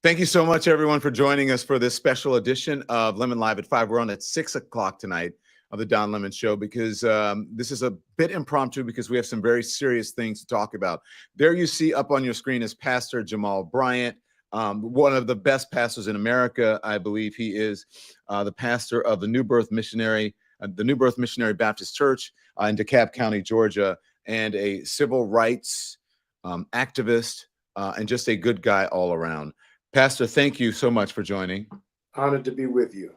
Thank you so much, everyone, for joining us for this special edition of Lemon Live at 5. We're on at 6 o'clock tonight of the Don Lemon Show because this is a bit impromptu because we have some very serious things to talk about. There you see up on your screen is Pastor Jamal Bryant, one of the best pastors in America. I believe he is the pastor of the New Birth Missionary Baptist Church in DeKalb County, Georgia, and a civil rights activist and just a good guy all around. Pastor, thank you so much for joining. Honored to be with you.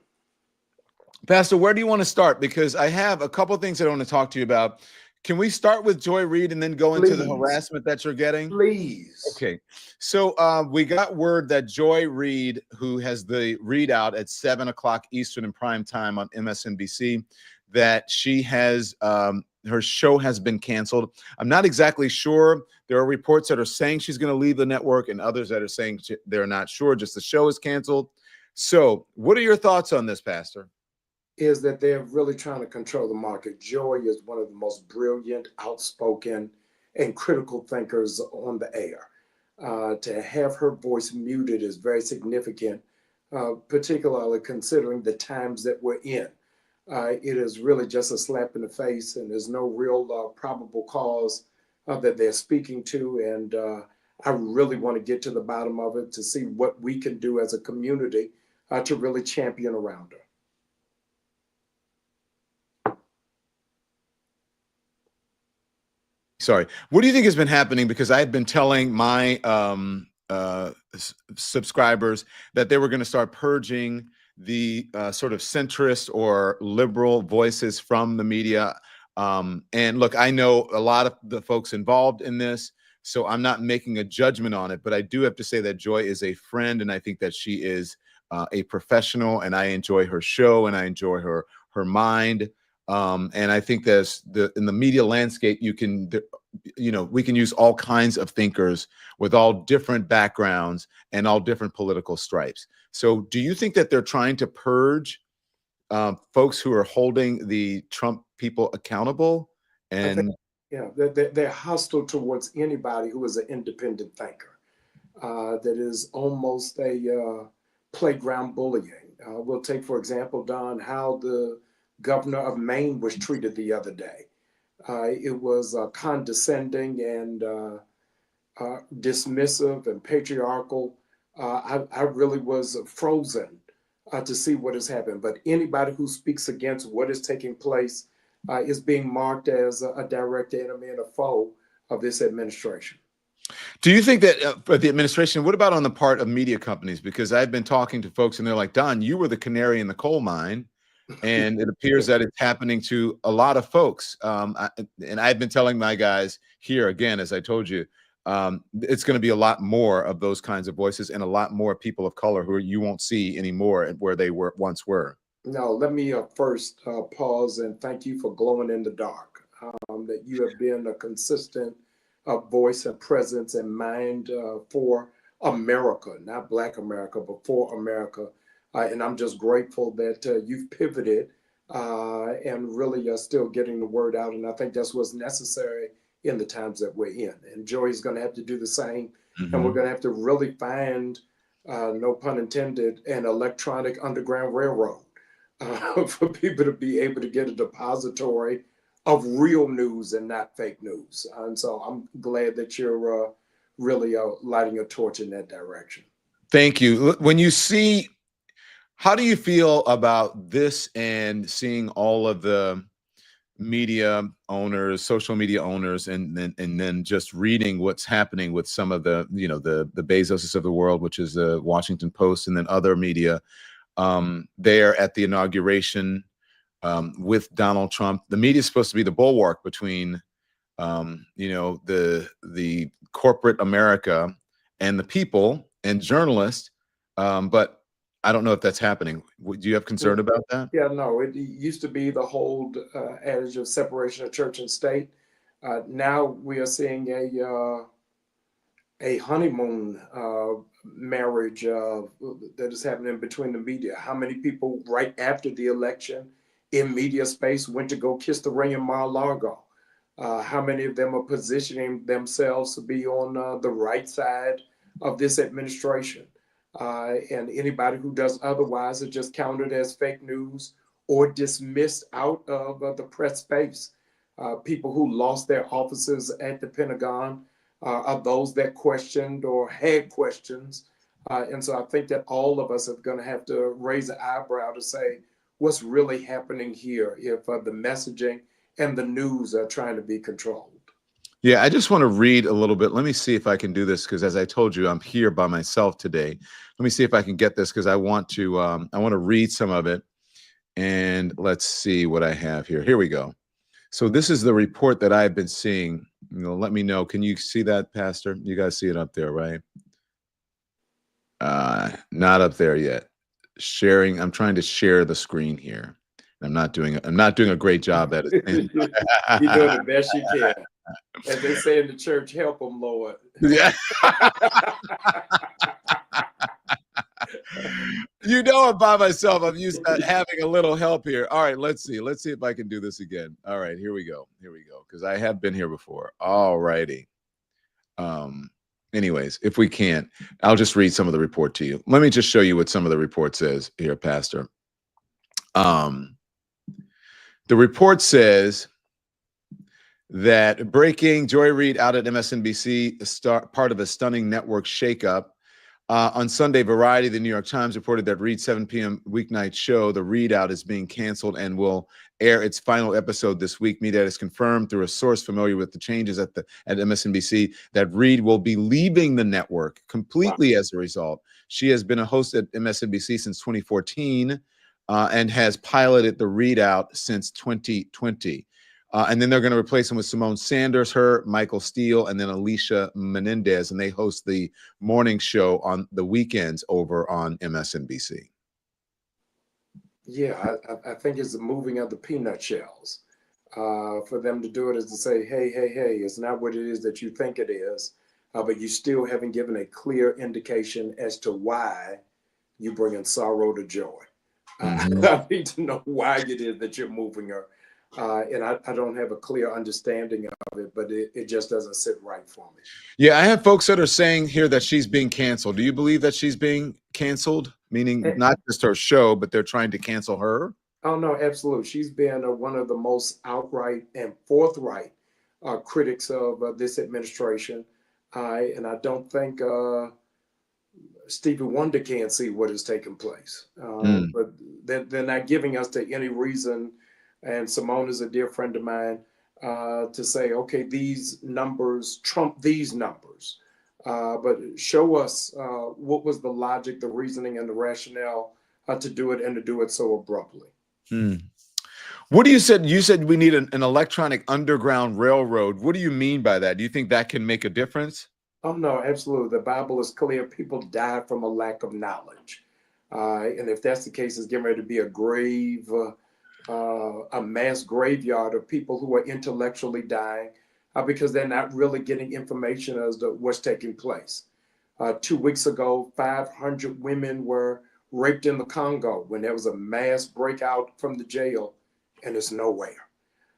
Pastor, where do you want to start? Because I have a couple of things I want to talk to you about. Can we start with Joy Reid and then go into the harassment that you're getting? Please. Okay. So we got word that Joy Reid, who has the readout at 7 o'clock Eastern in prime time on MSNBC, that she has her show has been canceled. I'm not exactly sure. There are reports that are saying she's going to leave the network and others that are saying they're not sure, just the show is canceled. So what are your thoughts on this, Pastor? Is that they're really trying to control the market. Joy is one of the most brilliant, outspoken, and critical thinkers on the air. To have her voice muted is very significant, particularly considering the times that we're in. It is really just a slap in the face, and there's no real probable cause that they're speaking to. And I really want to get to the bottom of it to see what we can do as a community to really champion around her. Sorry. What do you think has been happening? Because I had been telling my subscribers that they were going to start purging the sort of centrist or liberal voices from the media. And look, I know a lot of the folks involved in this, so I'm not making a judgment on it, but I do have to say that Joy is a friend, and I think that she is a professional, and I enjoy her show, and I enjoy her mind. And I think there's in the media landscape, we can use all kinds of thinkers with all different backgrounds and all different political stripes. So do you think that they're trying to purge folks who are holding the Trump people accountable? And they're hostile towards anybody who is an independent thinker. That is almost a playground bullying. We'll take, for example, Don, how the governor of Maine was treated the other day. It was condescending and dismissive and patriarchal. I really was frozen to see what has happened. But anybody who speaks against what is taking place is being marked as a direct enemy and a foe of this administration. Do you think that for the administration, what about on the part of media companies? Because I've been talking to folks and they're like, Don, you were the canary in the coal mine. And it appears that it's happening to a lot of folks. And I've been telling my guys here, again, as I told you, it's going to be a lot more of those kinds of voices and a lot more people of color who you won't see anymore where they once were. No, let me first pause and thank you for glowing in the dark, that you have been a consistent voice and presence and mind for America, not Black America, but for America. And I'm just grateful that you've pivoted and really are still getting the word out. And I think that's what's necessary in the times that we're in. And Joy's going to have to do the same. Mm-hmm. And we're going to have to really find, no pun intended, an electronic underground railroad for people to be able to get a depository of real news and not fake news. And so I'm glad that you're really lighting a torch in that direction. Thank you. When you see, how do you feel about this and seeing all of the media owners, social media owners, and then just reading what's happening with some of the, the Bezoses of the world, which is the Washington Post, and then other media there at the inauguration with Donald Trump? The media is supposed to be the bulwark between, the corporate America and the people and journalists, but I don't know if that's happening. Do you have concern about that? Yeah, no, it used to be the whole adage of separation of church and state. Now we are seeing a honeymoon marriage that is happening between the media. How many people right after the election in media space went to go kiss the ring in Mar-a-Lago? How many of them are positioning themselves to be on the right side of this administration? And anybody who does otherwise is just counted as fake news or dismissed out of the press space. People who lost their offices at the Pentagon are those that questioned or had questions. And so I think that all of us are going to have to raise an eyebrow to say what's really happening here if the messaging and the news are trying to be controlled. Yeah, I just want to read a little bit. Let me see if I can do this because, as I told you, I'm here by myself today. Let me see if I can get this because I want to read some of it. And let's see what I have here. Here we go. So this is the report that I've been seeing. Let me know. Can you see that, Pastor? You guys see it up there, right? Not up there yet. Sharing. I'm trying to share the screen here. I'm not doing a great job at it. You're doing the best you can. As they say in the church, help them, Lord. Yeah. I'm by myself. I'm used to having a little help here. All right, let's see. Let's see if I can do this again. All right, here we go. Because I have been here before. All righty. Anyways, if we can't, I'll just read some of the report to you. Let me just show you what some of the report says here, Pastor. The report says that breaking, Joy Reid out at MSNBC, part of a stunning network shakeup. On Sunday, Variety, the New York Times, reported that Reid's 7 p.m. weeknight show, The Readout, is being canceled and will air its final episode this week. Media has confirmed through a source familiar with the changes at MSNBC that Reid will be leaving the network completely as a result. She has been a host at MSNBC since 2014 and has piloted The Readout since 2020. And then they're going to replace him with Simone Sanders, Michael Steele, and then Alicia Menendez. And they host the morning show on the weekends over on MSNBC. Yeah, I think it's the moving of the peanut shells. For them to do it is to say, hey, it's not what it is that you think it is, but you still haven't given a clear indication as to why you bring in sorrow to joy. I need to know why it is that you're moving her. And I don't have a clear understanding of it, but it just doesn't sit right for me. Yeah, I have folks that are saying here that she's being canceled. Do you believe that she's being canceled? Meaning not just her show, but they're trying to cancel her? Oh, no, absolutely. She's been one of the most outright and forthright critics of this administration. And I don't think Stevie Wonder can't see what is taking place. But they're not giving us any reason. And Simone is a dear friend of mine, to say, okay, these numbers trump these numbers. But show us what was the logic, the reasoning, and the rationale to do it and to do it so abruptly. What do you said? You said we need an electronic underground railroad. What do you mean by that? Do you think that can make a difference? Oh, no, absolutely. The Bible is clear. People die from a lack of knowledge. And if that's the case, it's getting ready to be a grave, a mass graveyard of people who are intellectually dying because they're not really getting information as to what's taking place. 2 weeks ago, 500 women were raped in the Congo when there was a mass breakout from the jail, and it's nowhere.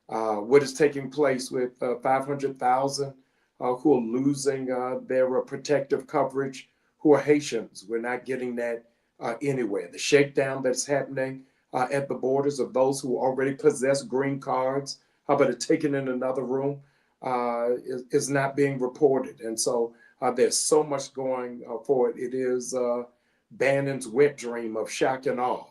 What is taking place with 500,000 who are losing their protective coverage, who are Haitians? We're not getting that anywhere. The shakedown that's happening at the borders of those who already possess green cards, but are taken in another room, is not being reported. And so there's so much going for it. It is Bannon's wet dream of shock and awe.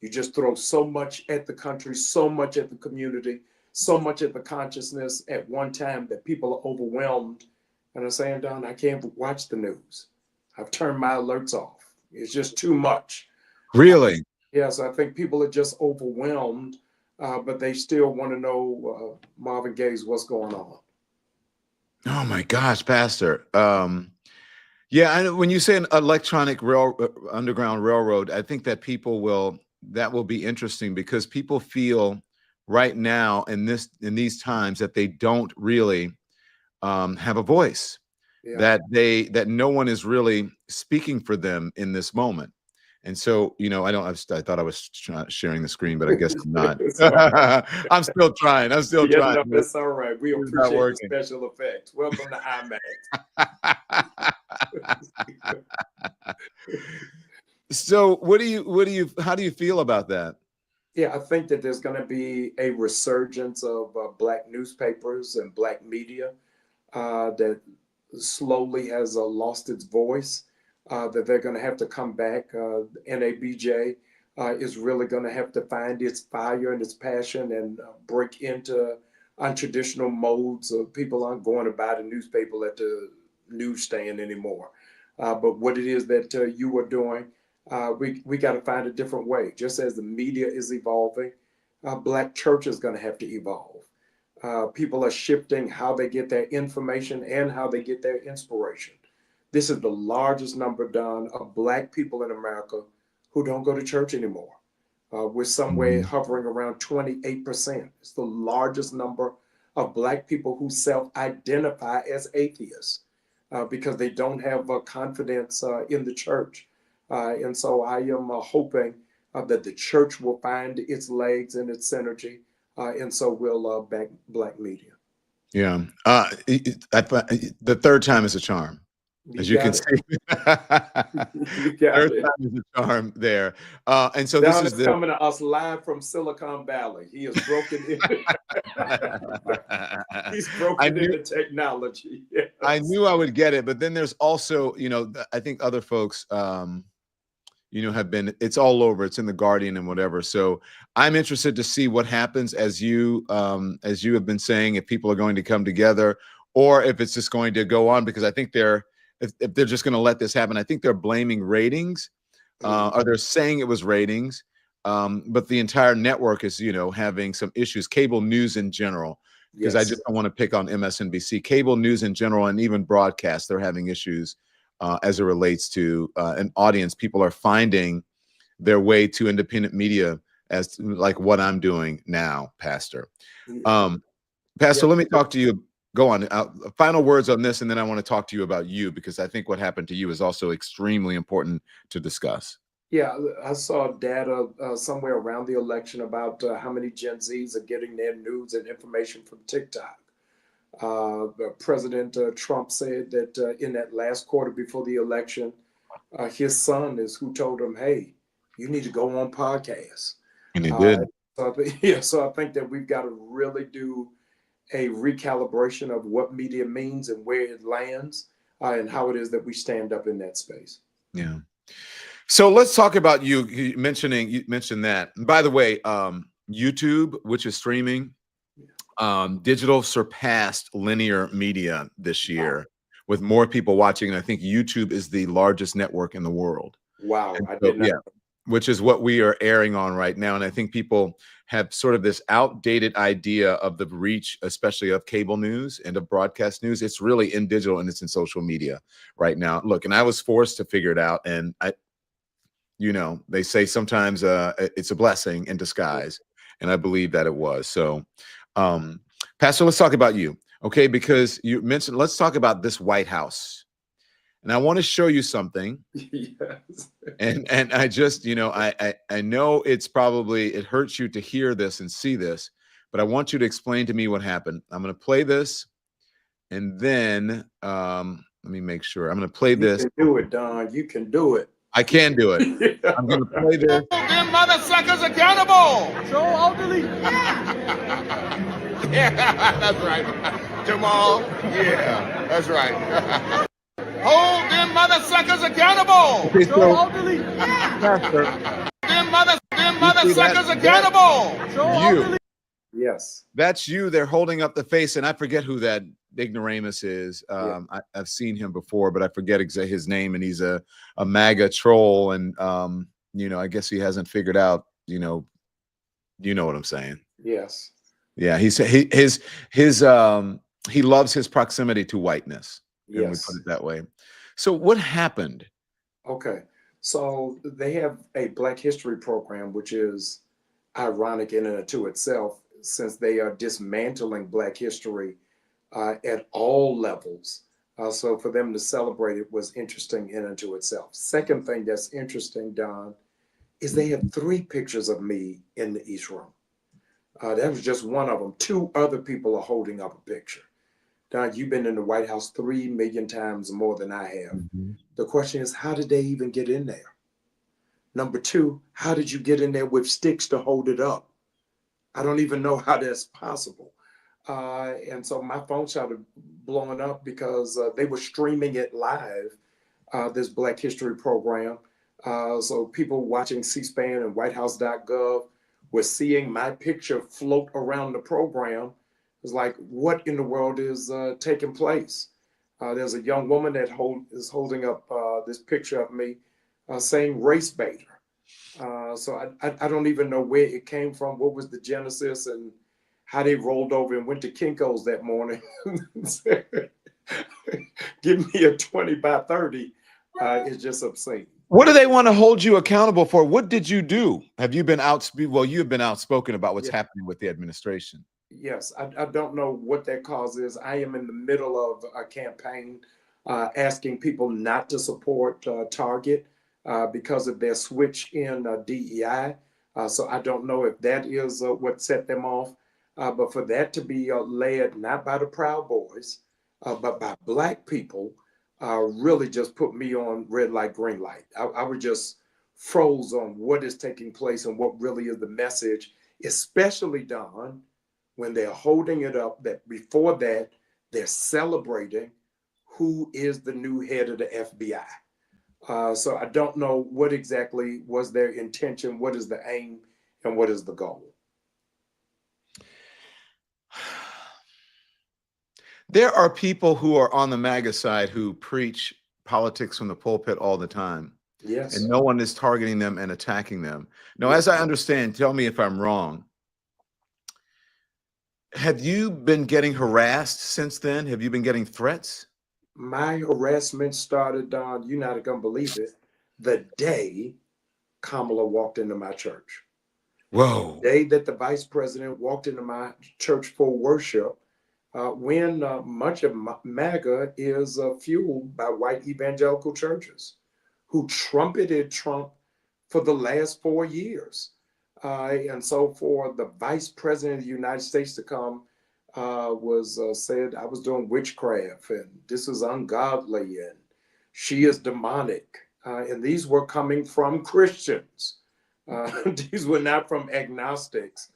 You just throw so much at the country, so much at the community, so much at the consciousness at one time that people are overwhelmed and are saying, Don, I can't watch the news. I've turned my alerts off. It's just too much. Really? Yes, I think people are just overwhelmed, but they still want to know, Marvin Gaye's, what's going on. Oh my gosh, Pastor. Yeah, I know when you say an electronic underground railroad, I think that that will be interesting because people feel right now in these times that they don't really have a voice, that no one is really speaking for them in this moment. And so, I thought I was sharing the screen, but I guess I'm not. I'm still trying. I'm still Yeah, trying. no, that's all right. We It's not appreciate the working. special effects. Welcome to IMAX. So how do you feel about that? Yeah, I think that there's going to be a resurgence of Black newspapers and Black media that slowly has lost its voice, that they're going to have to come back. NABJ is really going to have to find its fire and its passion and break into untraditional modes. People aren't going to buy the newspaper at the newsstand anymore. But what it is that you are doing, we got to find a different way. Just as the media is evolving, Black church is going to have to evolve. People are shifting how they get their information and how they get their inspiration. This is the largest number done of Black people in America who don't go to church anymore. We're somewhere hovering around 28%. It's the largest number of Black people who self-identify as atheists because they don't have confidence in the church. And so I am hoping that the church will find its legs and its synergy, and so will Black media. Yeah. The third time is a charm, as you can see. You got Third it. time is a charm there. And so Don this is is coming to us live from Silicon Valley. He has broken into he's broken into technology. Yes. I knew I would get it, but then there's also, I think other folks, have been, it's all over. It's in the Guardian and whatever. So I'm interested to see what happens as you have been saying, if people are going to come together or if it's just going to go on, because I think if they're just going to let this happen, I think they're blaming ratings, or they're saying it was ratings. But the entire network is, having some issues, cable news in general, because I just don't want to pick on MSNBC, cable news in general, and even broadcast, they're having issues as it relates to an audience. People are finding their way to independent media as like what I'm doing now, Pastor. Pastor, let me talk to you. Go on. Final words on this, and then I want to talk to you about you, because I think what happened to you is also extremely important to discuss. Yeah, I saw data somewhere around the election about how many Gen Zs are getting their news and information from TikTok. President Trump said that in that last quarter before the election, his son is who told him, "Hey, you need to go on podcasts." And he did. So I think that we've got to really do a recalibration of what media means and where it lands, and how it is that we stand up in that space. Yeah. So let's talk about you mentioned that. And by the way, YouTube, which is streaming, digital surpassed linear media this year with more people watching. And I think YouTube is the largest network in the world. Wow. And I so, did not. which is what we are airing on right now. And I think people have sort of this outdated idea of the reach, especially of cable news and of broadcast news. It's really in digital and it's in social media right now. Look, and I was forced to figure it out. And they say sometimes it's a blessing in disguise. And I believe that it was. So, Pastor, let's talk about you, okay? Because you mentioned, let's talk about this White House. And I want to show you something. Yes. And I just, I know it hurts you to hear this and see this, but I want you to explain to me what happened. I'm going to play this, and then let me make sure. I'm going to play this. You can do it, Don. You can do it. I can do it. I'm going to play this. Them mother suckers accountable. So elderly. Yeah, that's right. Jamal. Yeah, that's right. Hold them mother suckers accountable. Okay, So elderly. Pastor, Them mother suckers accountable. So elderly. Yes. That's you. They're holding up the face, and I forget who that ignoramus is. I've seen him before, but I forget exactly his name. And he's a MAGA troll, and I guess he hasn't figured out. You know what I'm saying? Yes. Yeah, he loves his proximity to whiteness. Can we put it that way? So what happened? Okay. So they have a Black History program, which is ironic in and to itself, since they are dismantling Black history at all levels So for them to celebrate it was interesting in and to itself. Second thing that's interesting, Don, is they had 3 pictures of me in the East Room. That was just one of them. 2 other people are holding up a picture. Don, you've been in the White House 3 million times more than I have. Mm-hmm. The question is, how did they even get in there? Number 2, how did you get in there with sticks to hold it up? I don't even know how that's possible. And so my phone started blowing up because they were streaming it live, this Black History program. So people watching C-SPAN and whitehouse.gov were seeing my picture float around the program. It was like, what in the world is taking place? There's a young woman that is holding up this picture of me saying race baiter. So I don't even know where it came from, what was the genesis, and how they rolled over and went to Kinko's that morning. Give me a 20 by 30. It's just obscene. What do they want to hold you accountable for? What did you do? Have you been you've been outspoken about what's happening with the administration. Yes, I don't know what that cause is. I am in the middle of a campaign asking people not to support Target because of their switch in DEI. So I don't know if that is what set them off. But for that to be led not by the Proud Boys, but by Black people, really just put me on red light, green light. I was just froze on what is taking place and what really is the message, especially, Don, when they're holding it up, that before that, they're celebrating who is the new head of the FBI. So I don't know what exactly was their intention, what is the aim, and what is the goal. There are people who are on the MAGA side who preach politics from the pulpit all the time. Yes. And no one is targeting them and attacking them. Now, as I understand, tell me if I'm wrong. Have you been getting harassed since then? Have you been getting threats? My harassment started, Don, you're not going to believe it, the day Kamala walked into my church. Whoa. The day that the vice president walked into my church for worship, when much of MAGA is fueled by white evangelical churches who trumpeted Trump for the last 4 years. And so for the vice president of the United States to come was said I was doing witchcraft and this is ungodly and she is demonic. And these were coming from Christians. These were not from agnostics.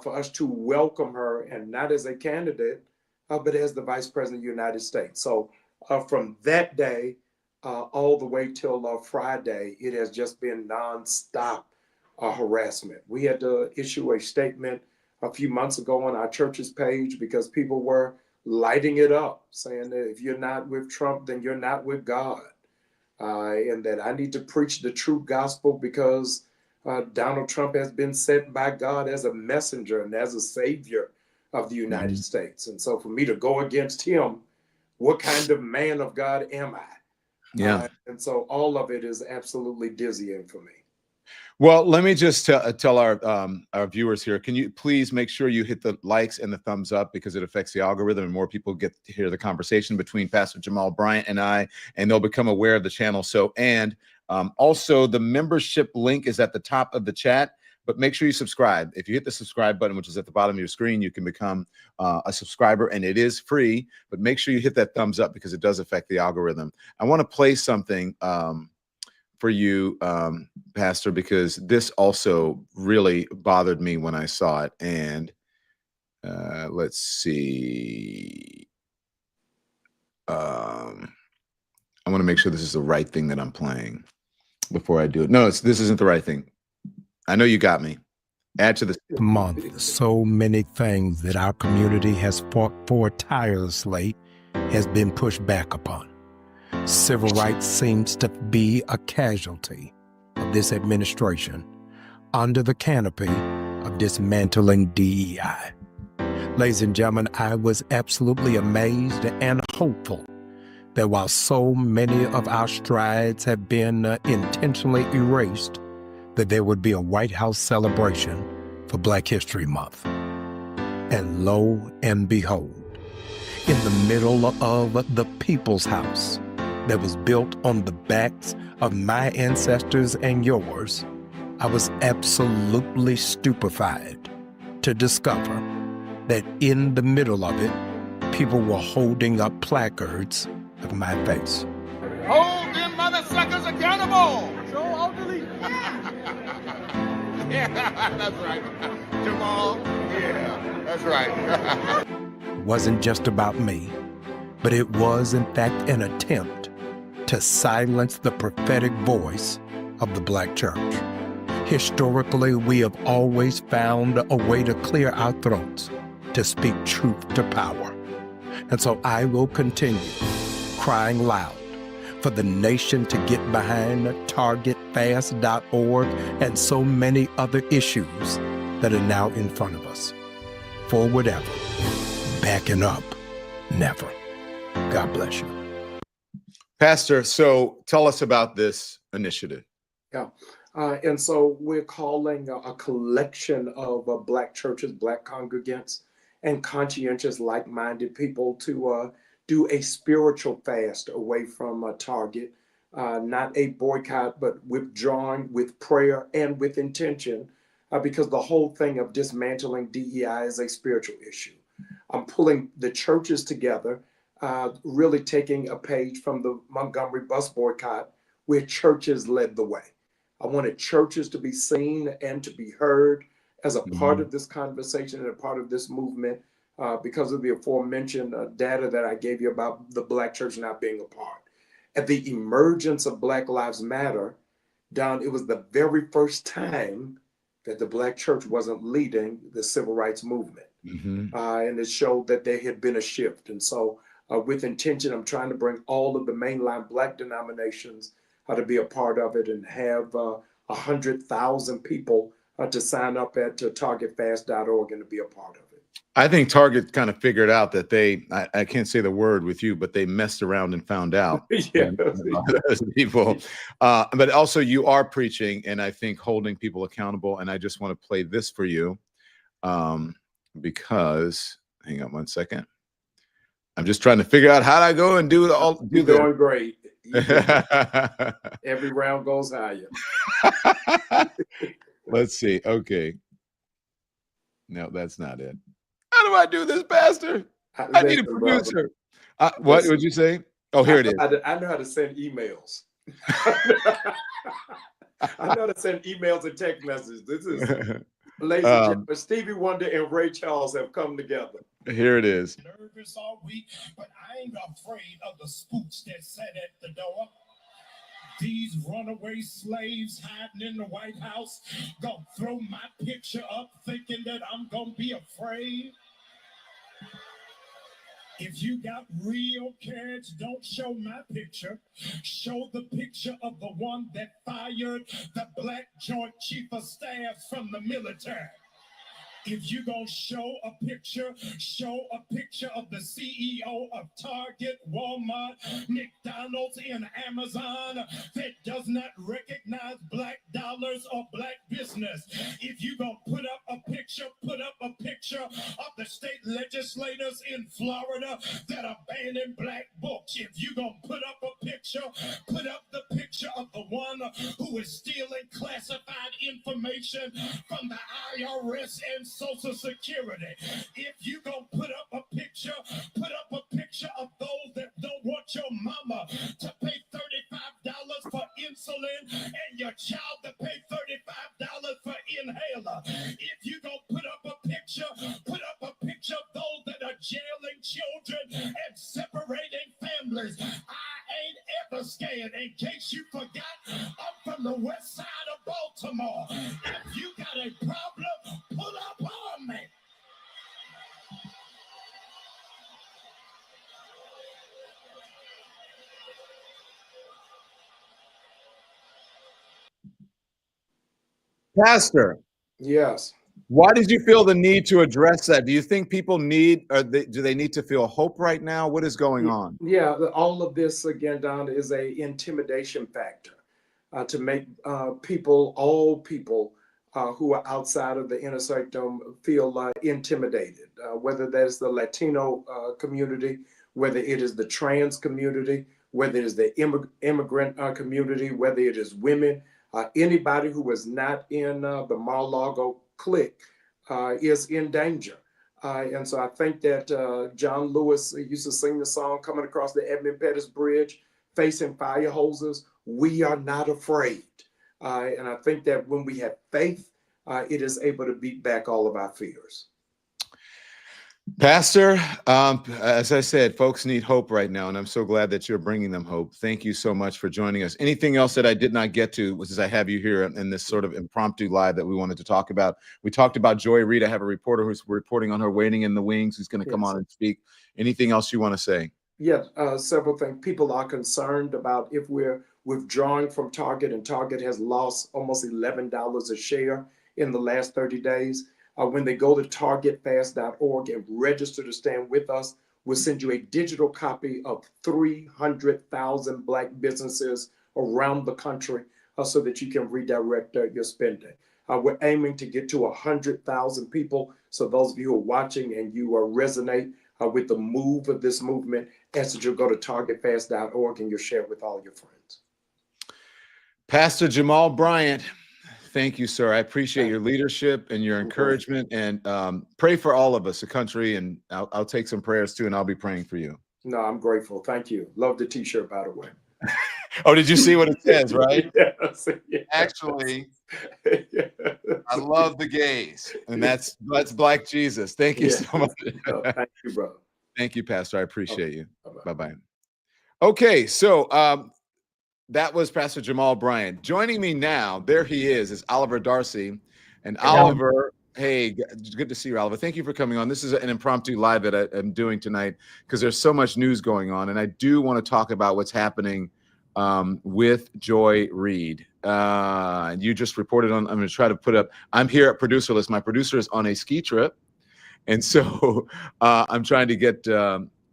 For us to welcome her, and not as a candidate, but as the vice president of the United States. So from that day all the way till Friday, it has just been nonstop harassment. We had to issue a statement a few months ago on our church's page because people were lighting it up, saying that if you're not with Trump, then you're not with God. And that I need to preach the true gospel because Donald Trump has been sent by God as a messenger and as a savior of the United States. And so for me to go against him, what kind of man of God am I? Yeah. And so all of it is absolutely dizzying for me. Well, let me just tell our viewers here, can you please make sure you hit the likes and the thumbs up because it affects the algorithm and more people get to hear the conversation between Pastor Jamal Bryant and I, and they'll become aware of the channel. So, and also the membership link is at the top of the chat, but make sure you subscribe. If you hit the subscribe button, which is at the bottom of your screen, you can become a subscriber and it is free, but make sure you hit that thumbs up because it does affect the algorithm. I want to play something for you, Pastor, because this also really bothered me when I saw it. And let's see. I want to make sure this is the right thing that I'm playing before I do it. No, this isn't the right thing. I know you got me. Add to this month. So many things that our community has fought for tirelessly has been pushed back upon. Civil rights seems to be a casualty of this administration under the canopy of dismantling DEI. Ladies and gentlemen, I was absolutely amazed and hopeful that while so many of our strides have been intentionally erased, that there would be a White House celebration for Black History Month. And lo and behold, in the middle of the people's house that was built on the backs of my ancestors and yours, I was absolutely stupefied to discover that in the middle of it, people were holding up placards of my face. Hold them mother suckers accountable. So elderly. Yeah, that's right. Jamal. Yeah, that's right. It wasn't just about me, but it was in fact an attempt to silence the prophetic voice of the Black church. Historically, we have always found a way to clear our throats, to speak truth to power. And so I will continue crying loud for the nation to get behind targetfast.org and so many other issues that are now in front of us. Forward ever, backing up never. God bless you. Pastor, so tell us about this initiative. Yeah. And so we're calling a collection of Black churches, Black congregants, and conscientious, like-minded people to do a spiritual fast away from Target, not a boycott, but withdrawing with prayer and with intention, because the whole thing of dismantling DEI is a spiritual issue. I'm pulling the churches together, really taking a page from the Montgomery bus boycott, where churches led the way. I wanted churches to be seen and to be heard as a part of this conversation and a part of this movement, because of the aforementioned data that I gave you about the Black church not being a part. At the emergence of Black Lives Matter, Don, it was the very first time that the Black church wasn't leading the civil rights movement. And it showed that there had been a shift. And so with intention, I'm trying to bring all of the mainline Black denominations to be a part of it and have 100,000 people to sign up at targetfast.org and to be a part of it. I think Target kind of figured out that I can't say the word with you, but they messed around and found out. Yeah. People. But also you are preaching and I think holding people accountable. And I just want to play this for you because, hang on one second. I'm just trying to figure out how to go and do You're doing great. Every round goes higher. Let's see. Okay. No, that's not it. How do I do this, Pastor? I need a producer. What would you say? Oh, here it is. I know how to send emails. I know how to send emails and text messages. This is, ladies and gentlemen, Stevie Wonder and Ray Charles have come together. Here it is. Nervous all week, but I ain't afraid of the spooks that sat at the door. These runaway slaves hiding in the White House gonna throw my picture up thinking that I'm gonna be afraid. If you got real courage, don't show my picture. Show the picture of the one that fired the Black Joint Chief of Staff from the military. If you're going to show a picture of the CEO of Target, Walmart, McDonald's, and Amazon that does not recognize Black dollars or Black business. If you're going to put up a picture of the state legislators in Florida that are banning Black books. If you're going to put up a picture, put up the picture of the one who is stealing classified information from the IRS and Social Security. If you gonna put up a picture of those that don't want your mama to pay $35 for insulin and your child to pay $35 for inhaler. If you gonna put up a picture of those that are jailing children and separating families. I ain't ever scared. In case you forgot, I'm from the west side of Baltimore. If you got a problem, pull up on me. Pastor. Yes. Why did you feel the need to address that? Do you think people need, do they need to feel hope right now? What is going on? Yeah, all of this, again, Don, is a intimidation factor to make all people who are outside of the inner sanctum feel intimidated, whether that is the Latino community, whether it is the trans community, whether it is the immigrant community, whether it is women, anybody who is not in the Mar-a-Lago clique is in danger. And so I think that John Lewis used to sing the song coming across the Edmund Pettus Bridge, facing fire hoses, we are not afraid. And I think that when we have faith, it is able to beat back all of our fears. Pastor, as I said, folks need hope right now, and I'm so glad that you're bringing them hope. Thank you so much for joining us. Anything else that I did not get to, was as I have you here in this sort of impromptu live that we wanted to talk about. We talked about Joy Reid. I have a reporter who's reporting on her waiting in the wings, who's going to come on and speak. Anything else you want to say? Yeah, several things. People are concerned about if we're withdrawing from Target, and Target has lost almost $11 a share in the last 30 days. When they go to targetfast.org and register to stand with us, we'll send you a digital copy of 300,000 Black businesses around the country so that you can redirect your spending. We're aiming to get to 100,000 people. So those of you who are watching and you resonate with the move of this movement, ask that you'll go to targetfast.org and you'll share it with all your friends. Pastor Jamal Bryant, thank you, sir. I appreciate your leadership and your encouragement, and pray for all of us, the country, and I'll take some prayers too, and I'll be praying for you. No, I'm grateful. Thank you. Love the t-shirt, by the way. Oh, did you see what it says, right? Yes, yes. Actually, Yes. I love the gays, and that's Black Jesus. Thank you so much. No, thank you, brother. Thank you, Pastor. I appreciate you. Bye-bye. Bye-bye. Okay, so that was Pastor Jamal Bryant. Joining me now, there he is Oliver Darcy. And Oliver, hey, good to see you, Oliver. Thank you for coming on. This is an impromptu live that I'm doing tonight because there's so much news going on, and I do want to talk about what's happening with Joy Reid. You just reported on, I'm going to try to put up, I'm here at Producer List. My producer is on a ski trip, and so I'm trying to get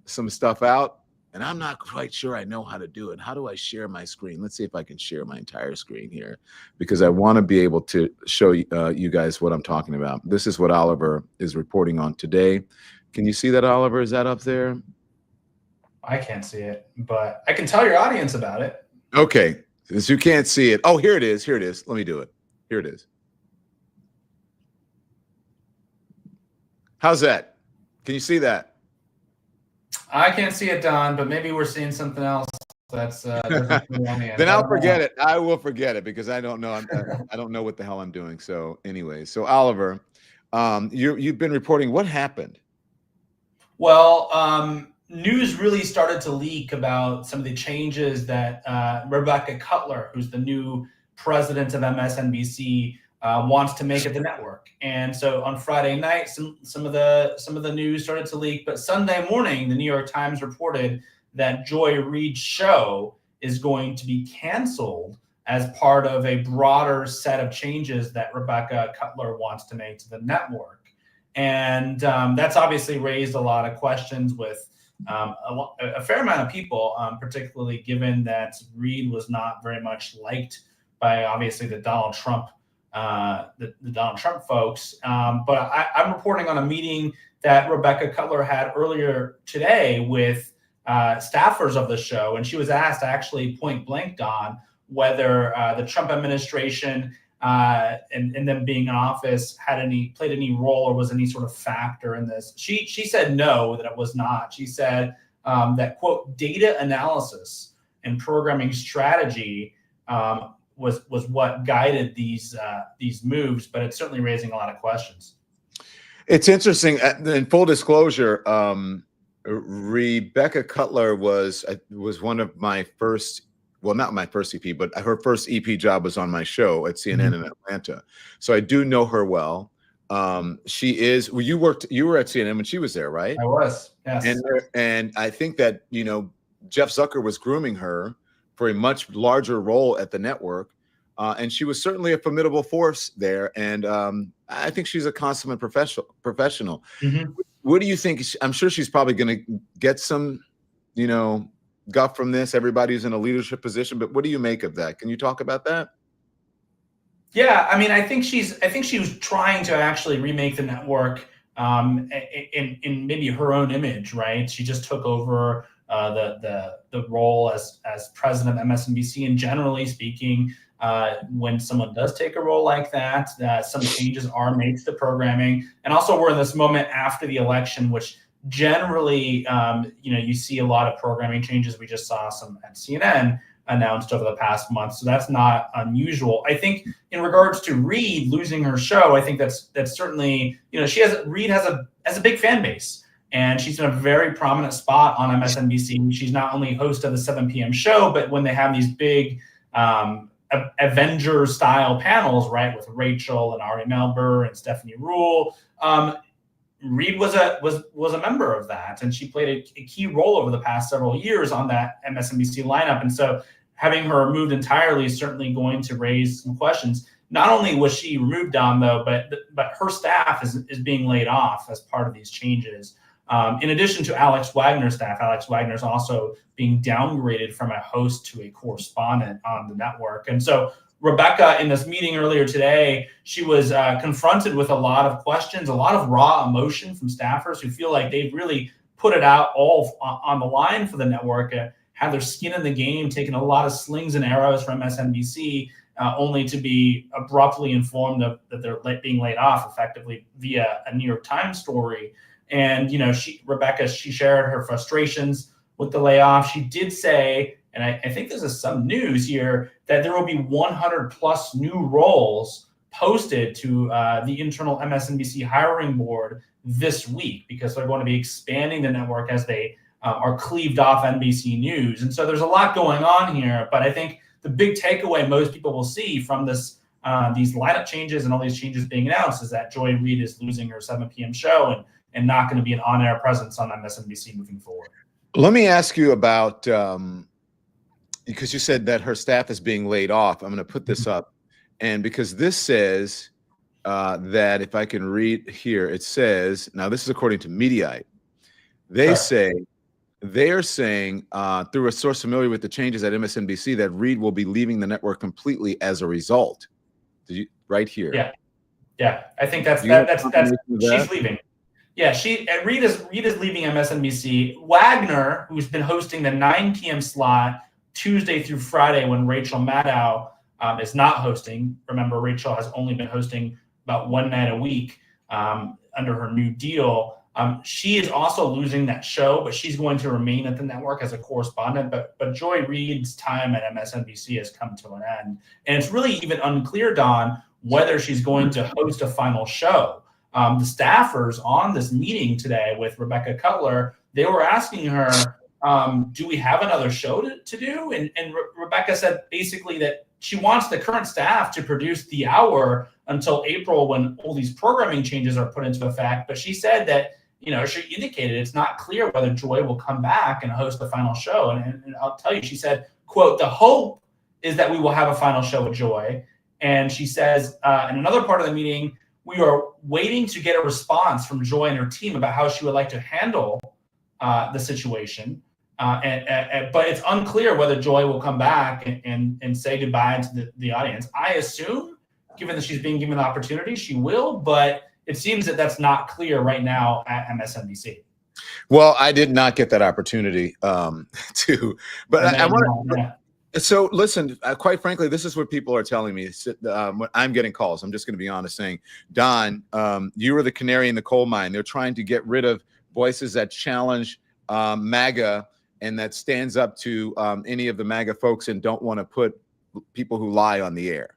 some stuff out. And I'm not quite sure I know how to do it. How do I share my screen? Let's see if I can share my entire screen here, because I want to be able to show you guys what I'm talking about. This is what Oliver is reporting on today. Can you see that, Oliver? Is that up there? I can't see it, but I can tell your audience about it. Okay, since you can't see it. Oh, here it is. Here it is. Let me do it. Here it is. How's that? Can you see that? I can't see it, Don, but maybe we're seeing something else. That's then I'll forget it. I will forget it because I don't know. I don't know what the hell I'm doing. So anyway, so Oliver, you've been reporting what happened. Well, news really started to leak about some of the changes that Rebecca Cutler, who's the new president of MSNBC, wants to make at the network. And so on Friday night, some of the news started to leak. But Sunday morning, the New York Times reported that Joy Reid's show is going to be canceled as part of a broader set of changes that Rebecca Cutler wants to make to the network. And that's obviously raised a lot of questions with a fair amount of people, particularly given that Reid was not very much liked by obviously the Donald Trump the Donald Trump folks. But I'm reporting on a meeting that Rebecca Cutler had earlier today with staffers of the show. And she was asked actually point blank, Don, whether the Trump administration and them being in office played any role or was any sort of factor in this. She said no, that it was not. She said that, quote, data analysis and programming strategy was what guided these moves, but it's certainly raising a lot of questions. It's interesting. In full disclosure, Rebecca Cutler was one of my first, well, not my first EP, but her first EP job was on my show at CNN in Atlanta. So I do know her well. She is. Well, you were at CNN when she was there, right? I was. Yes. And I think that Jeff Zucker was grooming her for a much larger role at the network. And she was certainly a formidable force there. And I think she's a consummate professional. What do you think? I'm sure she's probably going to get some, guff from this. Everybody's in a leadership position. But what do you make of that? Can you talk about that? Yeah, I mean, I think she was trying to actually remake the network in maybe her own image, right? She just took over the role as president of MSNBC, and generally speaking, when someone does take a role like that, some changes are made to the programming. And also, we're in this moment after the election, which generally, you see a lot of programming changes. We just saw some at CNN announced over the past month, so that's not unusual. I think in regards to Reid losing her show, I think that's certainly, Reid has a big fan base, and she's in a very prominent spot on MSNBC. She's not only host of the 7 p.m. show, but when they have these big Avengers style panels, right, with Rachel and Ari Melber and Stephanie Ruhle, Reid was a member of that, and she played a key role over the past several years on that MSNBC lineup. And so having her removed entirely is certainly going to raise some questions. Not only was she removed, Don, though, but her staff is being laid off as part of these changes. In addition to Alex Wagner's staff, Alex Wagner's also being downgraded from a host to a correspondent on the network. And so Rebecca, in this meeting earlier today, she was confronted with a lot of questions, a lot of raw emotion from staffers who feel like they've really put it out all on the line for the network, had their skin in the game, taken a lot of slings and arrows from MSNBC, only to be abruptly informed that they're being laid off effectively via a New York Times story. And, Rebecca, she shared her frustrations with the layoff. She did say, and I think this is some news here, that there will be 100 plus new roles posted to the internal MSNBC hiring board this week, because they're going to be expanding the network as they are cleaved off NBC News. And so there's a lot going on here, but I think the big takeaway most people will see from this, these lineup changes and all these changes being announced, is that Joy Reid is losing her 7 p.m. show and not going to be an on-air presence on MSNBC moving forward. Let me ask you about, because you said that her staff is being laid off. I'm going to put this up. And because this says that, if I can read here, it says, now this is according to Mediaite, they are saying through a source familiar with the changes at MSNBC that Reid will be leaving the network completely as a result. Did you, right here? Yeah. I think that's she's leaving. Yeah, Reid is leaving MSNBC. Wagner, who's been hosting the 9 p.m. slot Tuesday through Friday when Rachel Maddow is not hosting. Remember, Rachel has only been hosting about one night a week under her new deal. She is also losing that show, but she's going to remain at the network as a correspondent. But Joy Reid's time at MSNBC has come to an end. And it's really even unclear, Don, whether she's going to host a final show. The staffers on this meeting today with Rebecca Cutler, they were asking her, do we have another show to do? And Rebecca said basically that she wants the current staff to produce The Hour until April, when all these programming changes are put into effect. But she said that, she indicated it's not clear whether Joy will come back and host the final show. And I'll tell you, she said, quote, "The hope is that we will have a final show with Joy." And she says, in another part of the meeting, "We are waiting to get a response from Joy and her team about how she would like to handle the situation. But it's unclear whether Joy will come back and say goodbye to the audience. I assume, given that she's being given the opportunity, she will, but it seems that that's not clear right now at MSNBC. Well, I did not get that opportunity to, but I want to. So listen, quite frankly, this is what people are telling me. I'm getting calls. I'm just going to be honest, saying, Don, you were the canary in the coal mine. They're trying to get rid of voices that challenge MAGA and that stands up to any of the MAGA folks and don't want to put people who lie on the air.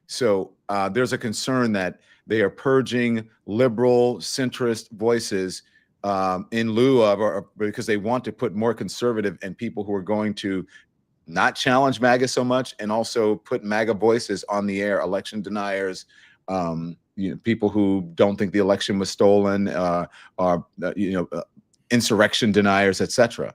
So there's a concern that they are purging liberal centrist voices in lieu of, or because they want to put more conservative and people who are going to not challenge MAGA so much, and also put MAGA voices on the air, election deniers, people who don't think the election was stolen, insurrection deniers, etc.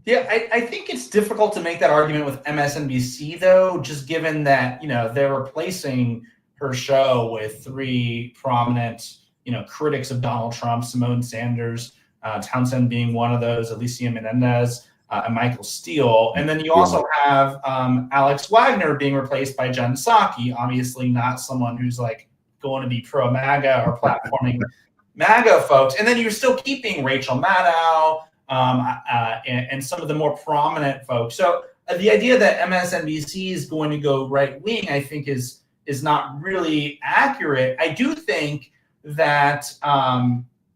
Yeah, I think it's difficult to make that argument with MSNBC, though, just given that, they're replacing her show with three prominent, critics of Donald Trump, Simone Sanders, Townsend being one of those, Alicia Menendez. and Michael Steele. And then you also have Alex Wagner being replaced by Jen Psaki, obviously not someone who's like going to be pro-MAGA or platforming MAGA folks. And then you're still keeping Rachel Maddow and some of the more prominent folks. So the idea that MSNBC is going to go right-wing, I think, is not really accurate. I do think that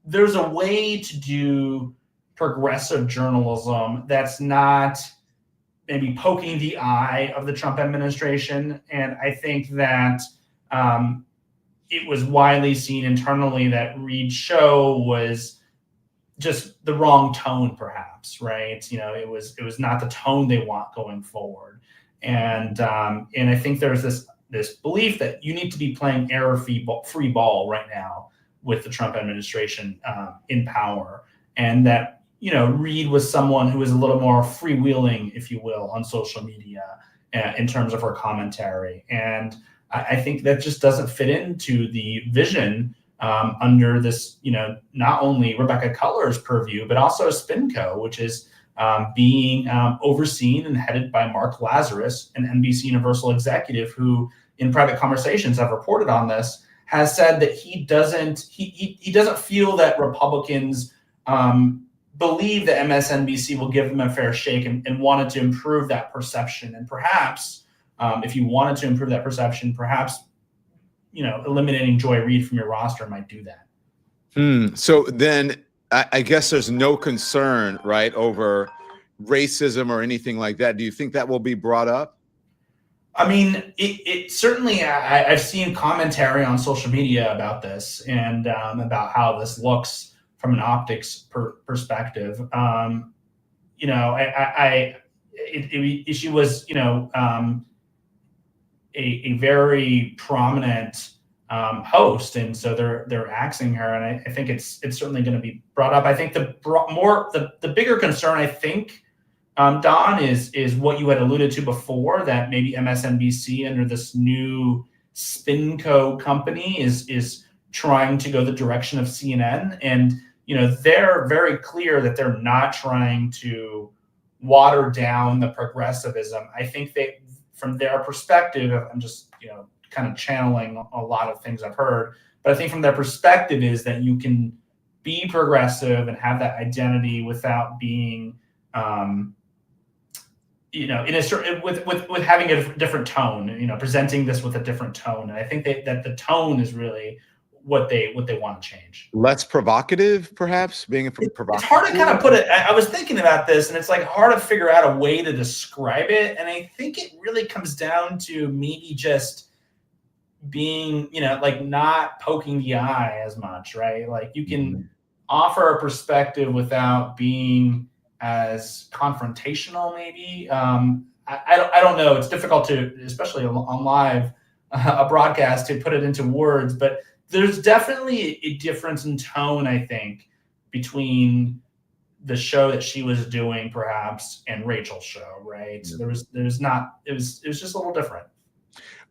there's a way to do progressive journalism that's not maybe poking the eye of the Trump administration. And I think that it was widely seen internally that Reid's show was just the wrong tone, perhaps, right? You know, it was not the tone they want going forward. And I think there's this belief that you need to be playing error-free ball right now with the Trump administration in power, and that, you know, Reid was someone who was a little more freewheeling, if you will, on social media in terms of her commentary. And I think that just doesn't fit into the vision under this, you know, not only Rebecca Cutler's purview, but also SpinCo, which is being overseen and headed by Mark Lazarus, an NBC Universal executive who, in private conversations, have reported on this, has said that he doesn't feel that Republicans believe that MSNBC will give them a fair shake, and wanted to improve that perception. And perhaps, if you wanted to improve that perception, perhaps, you know, eliminating Joy Reid from your roster might do that. So then I guess there's no concern, right, over racism or anything like that. Do you think that will be brought up? I mean, it certainly, I've seen commentary on social media about this and about how this looks from an optics perspective. You know, she was, you know, a very prominent host, and so they're axing her, and I think it's certainly going to be brought up. I think the bigger concern, I think, Don, is what you had alluded to before, that maybe MSNBC under this new SpinCo company is trying to go the direction of CNN. And, you know, they're very clear that they're not trying to water down the progressivism. I think they, from their perspective, I'm just, you know, kind of channeling a lot of things I've heard, but I think from their perspective is that you can be progressive and have that identity without being, you know, in a certain, with having a different tone, you know, presenting this with a different tone. And I think that the tone is really what they want to change. Less provocative, perhaps, being provocative. It's hard to kind of put it. I was thinking about this, and it's like hard to figure out a way to describe it. And I think it really comes down to maybe just being, you know, like not poking the eye as much, right? Like you can offer a perspective without being as confrontational, maybe. I don't know. It's difficult to, especially on live, a broadcast, to put it into words, but there's definitely a difference in tone, I think, between the show that she was doing, perhaps, and Rachel's show, right? So it was just a little different.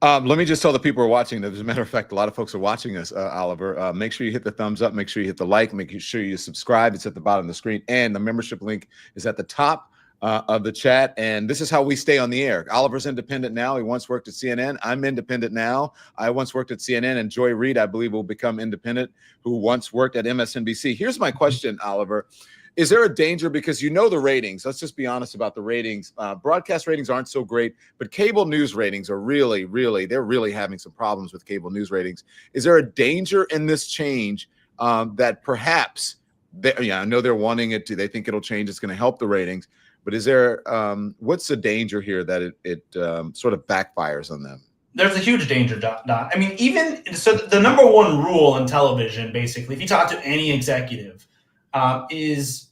Let me just tell the people who are watching that, as a matter of fact, a lot of folks are watching us, Oliver. Make sure you hit the thumbs up. Make sure you hit the like. Make sure you subscribe. It's at the bottom of the screen. And the membership link is at the top of the chat. And this is how we stay on the air. Oliver's independent now. He once worked at CNN. I'm independent now. I once worked at CNN. And Joy Reid, I believe, will become independent, who once worked at MSNBC. Here's my question, Oliver. Is there a danger, because you know the ratings, let's just be honest about the ratings. Broadcast ratings aren't so great, but cable news ratings are they're really having some problems with cable news ratings. Is there a danger in this change that perhaps, I know they're wanting it to, they think it'll change, it's going to help the ratings, but is there, what's the danger here that it sort of backfires on them? There's a huge danger, Don. I mean, even, so the number one rule in television, basically, if you talk to any executive, is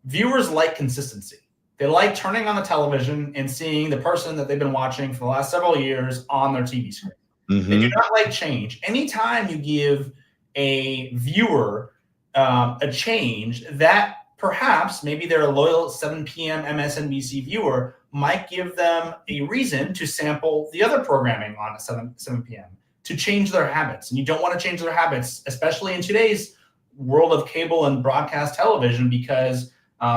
viewers like consistency. They like turning on the television and seeing the person that they've been watching for the last several years on their TV screen. They do not like change. Anytime you give a viewer a change, that perhaps maybe they're a loyal 7 p.m. MSNBC viewer, might give them a reason to sample the other programming on at 7 p.m. to change their habits. And you don't want to change their habits, especially in today's world of cable and broadcast television, because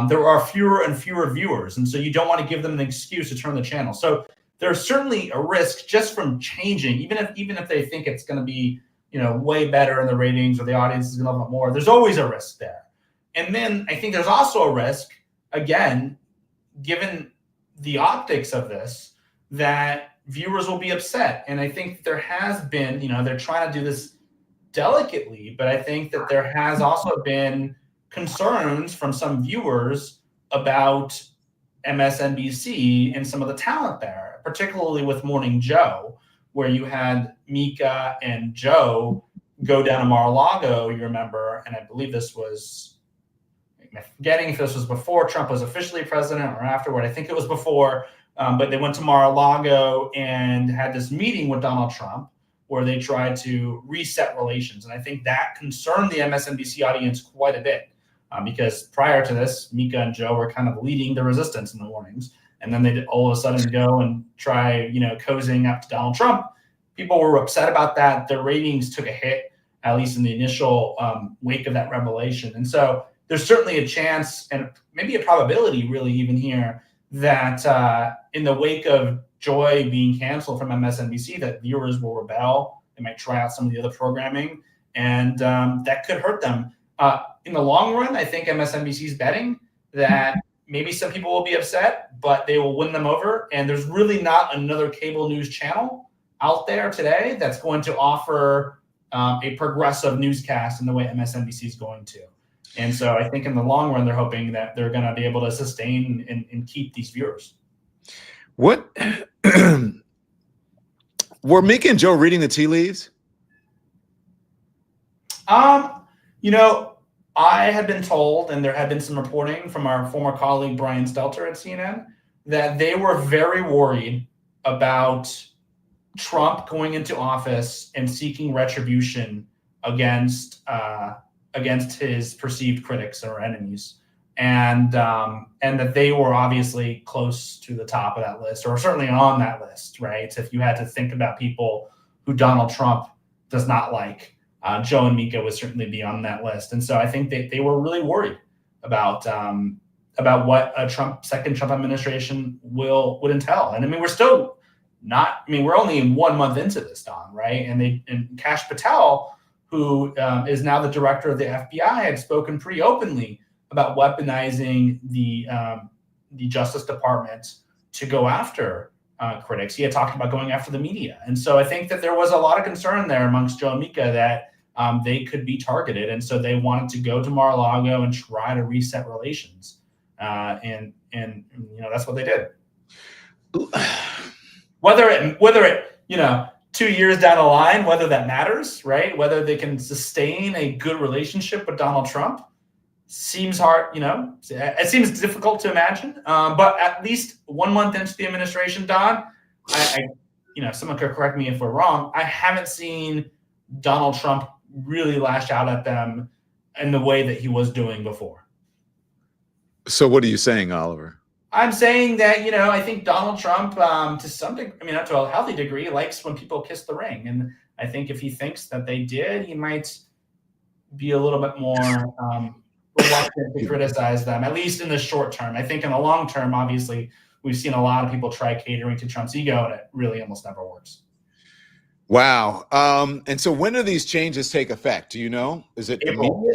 there are fewer and fewer viewers. And so you don't want to give them an excuse to turn the channel. So there's certainly a risk just from changing, even if they think it's going to be, way better in the ratings or the audience is going to love it more. There's always a risk there. And then I think there's also a risk, again, given the optics of this, that viewers will be upset. And I think there has been, they're trying to do this delicately, but I think that there has also been concerns from some viewers about MSNBC and some of the talent there, particularly with Morning Joe, where you had Mika and Joe go down to Mar-a-Lago, you remember, and I believe this was, I'm forgetting if this was before Trump was officially president or afterward. I think it was before, but they went to Mar-a-Lago and had this meeting with Donald Trump where they tried to reset relations. And I think that concerned the MSNBC audience quite a bit because prior to this, Mika and Joe were kind of leading the resistance in the mornings. And then they did all of a sudden go and try, cozying up to Donald Trump. People were upset about that. Their ratings took a hit, at least in the initial wake of that revelation. And so there's certainly a chance and maybe a probability really even here that in the wake of Joy being canceled from MSNBC, that viewers will rebel. They might try out some of the other programming, and that could hurt them. In the long run, I think MSNBC is betting that maybe some people will be upset, but they will win them over. And there's really not another cable news channel out there today that's going to offer a progressive newscast in the way MSNBC is going to. And so I think in the long run, they're hoping that they're going to be able to sustain and keep these viewers. What were Mika and Joe reading the tea leaves? I had been told, and there had been some reporting from our former colleague Brian Stelter at CNN, that they were very worried about Trump going into office and seeking retribution against his perceived critics or enemies, and that they were obviously close to the top of that list, or certainly on that list, right? If you had to think about people who Donald Trump does not like, Joe and Mika would certainly be on that list. And so I think they were really worried about what a second Trump administration would entail. And I mean, we're only 1 month into this, Don, right? And Kash Patel, who is now the director of the FBI, had spoken pretty openly about weaponizing the Justice Department to go after critics. He had talked about going after the media. And so I think that there was a lot of concern there amongst Joe and Mika that they could be targeted. And so they wanted to go to Mar-a-Lago and try to reset relations. And that's what they did. Whether it 2 years down the line, whether that matters, right? Whether they can sustain a good relationship with Donald Trump seems hard, it seems difficult to imagine. But at least 1 month into the administration, Don, I someone could correct me if we're wrong, I haven't seen Donald Trump really lash out at them in the way that he was doing before. So what are you saying, Oliver? I'm saying that, I think Donald Trump, to some degree, not to a healthy degree, likes when people kiss the ring. And I think if he thinks that they did, he might be a little bit more reluctant to criticize them, at least in the short term. I think in the long term, obviously, we've seen a lot of people try catering to Trump's ego, and it really almost never works. Wow. And so when do these changes take effect? Do you know? Is it April?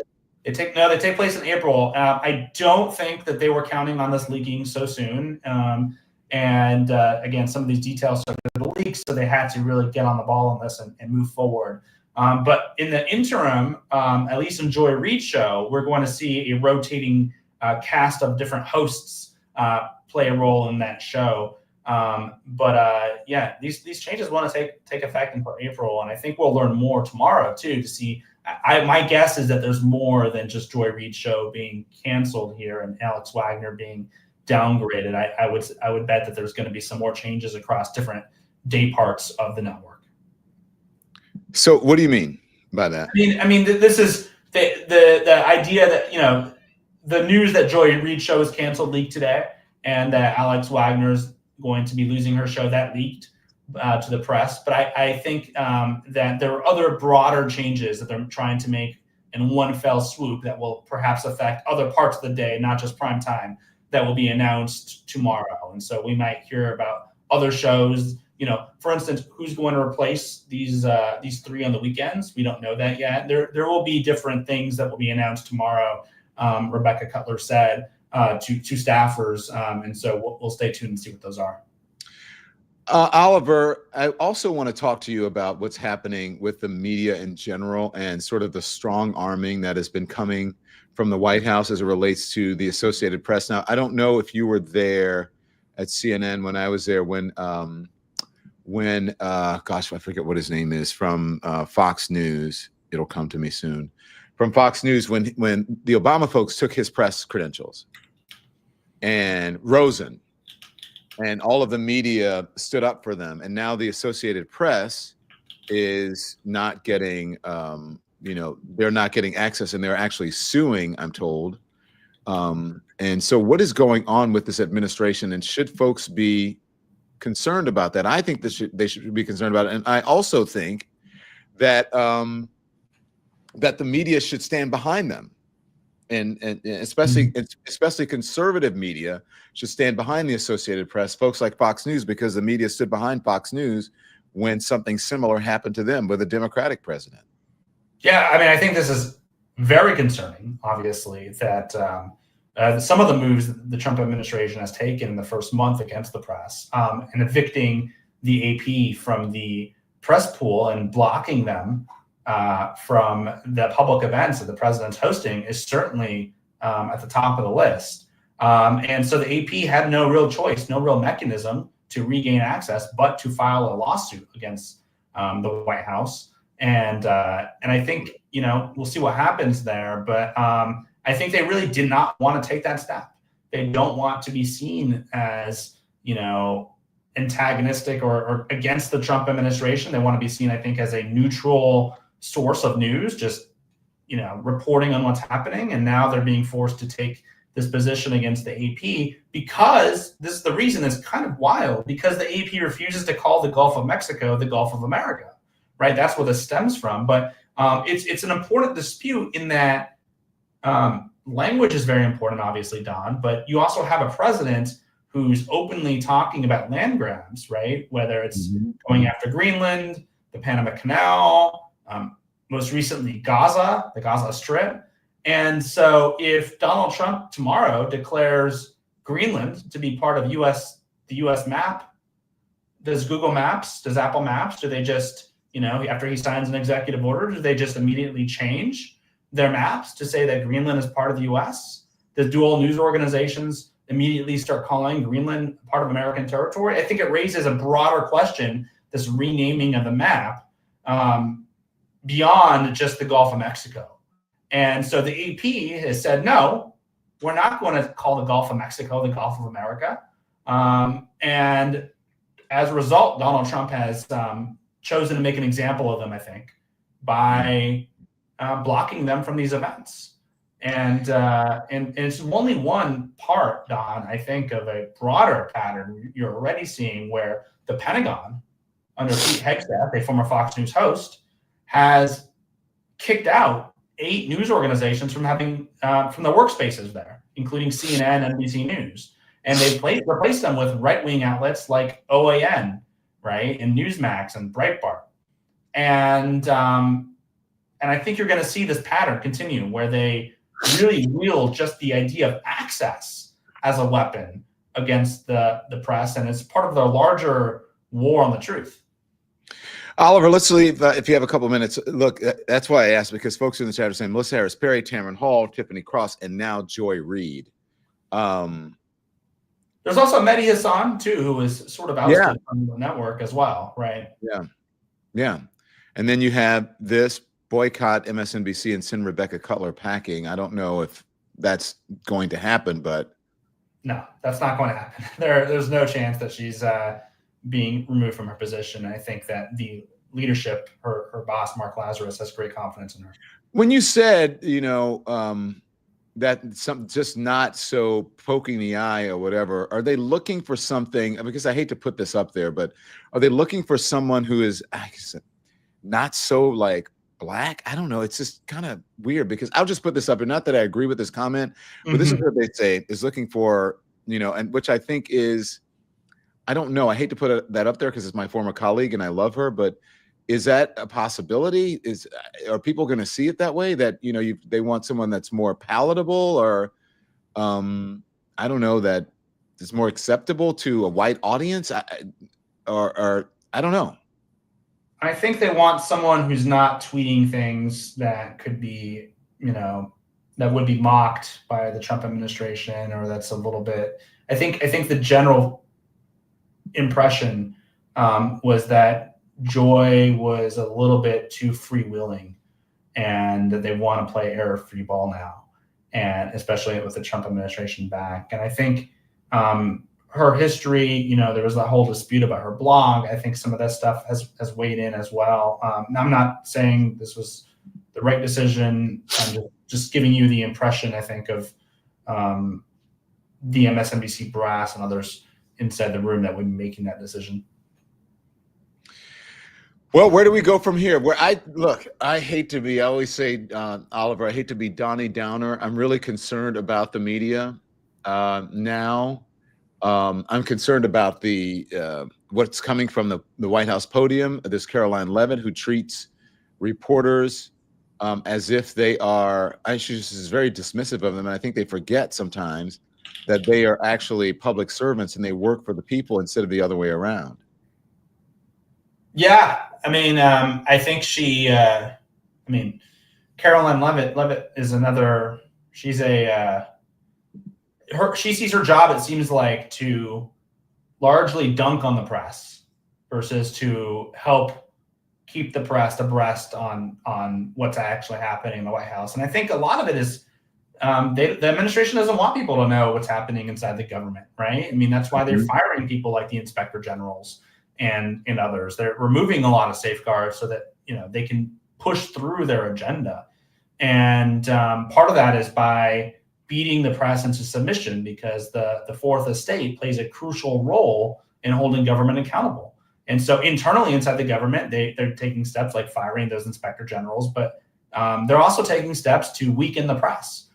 They take place in April. I don't think that they were counting on this leaking so soon. Again, some of these details are the leaks, so they had to really get on the ball on this and move forward. But in the interim, at least in Joy Reid's show, we're going to see a rotating cast of different hosts play a role in that show. These changes want to take effect in April, and I think we'll learn more tomorrow too to see. My guess is that there's more than just Joy Reid's show being canceled here and Alex Wagner being downgraded. I would bet that there's going to be some more changes across different day parts of the network. So what do you mean by that? I mean, this is the idea that the news that Joy Reid's show is canceled leaked today, and that Alex Wagner's going to be losing her show, that leaked to the press. But I think that there are other broader changes that they're trying to make in one fell swoop that will perhaps affect other parts of the day, not just prime time, that will be announced tomorrow. And so we might hear about other shows. For instance, who's going to replace these three on the weekends? We don't know that yet. There will be different things that will be announced tomorrow. Rebecca Cutler said to staffers, and so we'll stay tuned and see what those are. Oliver, I also want to talk to you about what's happening with the media in general and sort of the strong arming that has been coming from the White House as it relates to the Associated Press. Now, I don't know if you were there at CNN when I was there when gosh, I forget what his name is, from Fox News. It'll come to me soon. From Fox News, when the Obama folks took his press credentials, and Rosen and all of the media stood up for them, and now the Associated Press is not getting, they're not getting access, and they're actually suing, I'm told. And so, what is going on with this administration, and should folks be concerned about that? I think they should be concerned about it, and I also think that that the media should stand behind them, and especially conservative media should stand behind the Associated Press, folks like Fox News, because the media stood behind Fox News when something similar happened to them with a Democratic president. Yeah, I mean, I think this is very concerning, obviously, that some of the moves that the Trump administration has taken in the first month against the press, and evicting the AP from the press pool and blocking them from the public events that the president's hosting is certainly at the top of the list. And so the AP had no real choice, no real mechanism to regain access, but to file a lawsuit against the White House. And I think, we'll see what happens there. But I think they really did not want to take that step. They don't want to be seen as, antagonistic or against the Trump administration. They want to be seen, I think, as a neutral source of news, just, reporting on what's happening. And now they're being forced to take this position against the AP because this is the reason. It's kind of wild, because the AP refuses to call the Gulf of Mexico the Gulf of America, right? That's where this stems from. But it's an important dispute in that language is very important, obviously, Don, but you also have a president who's openly talking about land grabs, right? Whether it's going after Greenland, the Panama Canal, most recently Gaza, the Gaza Strip. And so if Donald Trump tomorrow declares Greenland to be part of the US map, does Google Maps, does Apple Maps, do they just, after he signs an executive order, do they just immediately change their maps to say that Greenland is part of the US? Does dual news organizations immediately start calling Greenland part of American territory? I think it raises a broader question, this renaming of the map, beyond just the Gulf of Mexico. And so the AP has said, no, we're not going to call the Gulf of Mexico the Gulf of America. And as a result, Donald Trump has chosen to make an example of them, I think, by blocking them from these events. And it's only one part, Don, I think, of a broader pattern you're already seeing, where the Pentagon, under Pete Hegseth, a former Fox News host, has kicked out 8 news organizations from having from the workspaces there, including CNN, NBC News, and they've replaced them with right-wing outlets like OAN, right, and Newsmax and Breitbart, and I think you're going to see this pattern continue, where they really wield just the idea of access as a weapon against the press, and it's part of their larger war on the truth. Oliver, let's leave, if you have a couple minutes. Look, that's why I asked, because folks in the chat are saying Melissa Harris Perry, Tamron Hall, Tiffany Cross, and now Joy Reid. There's also Mehdi Hassan, too, who was sort of ousted from the network as well, right? Yeah. And then you have this boycott MSNBC and send Rebecca Cutler packing. I don't know if that's going to happen, but. No, that's not going to happen. There's no chance that she's being removed from her position. I think that the leadership, her boss, Mark Lazarus, has great confidence in her. When you said, that some just not so poking the eye or whatever, are they looking for something? Because I hate to put this up there, but are they looking for someone who is not so like black. I don't know. It's just kind of weird because I'll just put this up, and not that I agree with this comment, but this is what they say is looking for, and which I think is, I don't know. I hate to put that up there because it's my former colleague and I love her, but is that a possibility? Are people going to see it that way? That they want someone that's more palatable, or I don't know, that is more acceptable to a white audience, or I don't know. I think they want someone who's not tweeting things that could be, that would be mocked by the Trump administration, or that's a little bit. I think the general impression was that Joy was a little bit too freewheeling, and that they want to play error-free ball now, and especially with the Trump administration back. And I think her history, there was that whole dispute about her blog. I think some of that stuff has weighed in as well. I'm not saying this was the right decision. I'm just giving you the impression, I think, of the MSNBC brass and others inside the room that would be making that decision. Well, where do we go from here? I hate to be, I always say, Oliver, I hate to be Donnie Downer. I'm really concerned about the media now. I'm concerned about what's coming from the White House podium. This Caroline Leavitt, who treats reporters as if they are, she's is very dismissive of them. And I think they forget sometimes that they are actually public servants and they work for the people instead of the other way around. Yeah. I mean, I think Caroline Leavitt is another, she sees her job, it seems like, to largely dunk on the press versus to help keep the press abreast on what's actually happening in the White House. And I think a lot of it is the administration doesn't want people to know what's happening inside the government, right? I mean, that's why they're firing people like the inspector generals and others. They're removing a lot of safeguards so that they can push through their agenda. And part of that is by beating the press into submission, because the fourth estate plays a crucial role in holding government accountable. And so internally inside the government, they're taking steps like firing those inspector generals, but they're also taking steps to weaken the press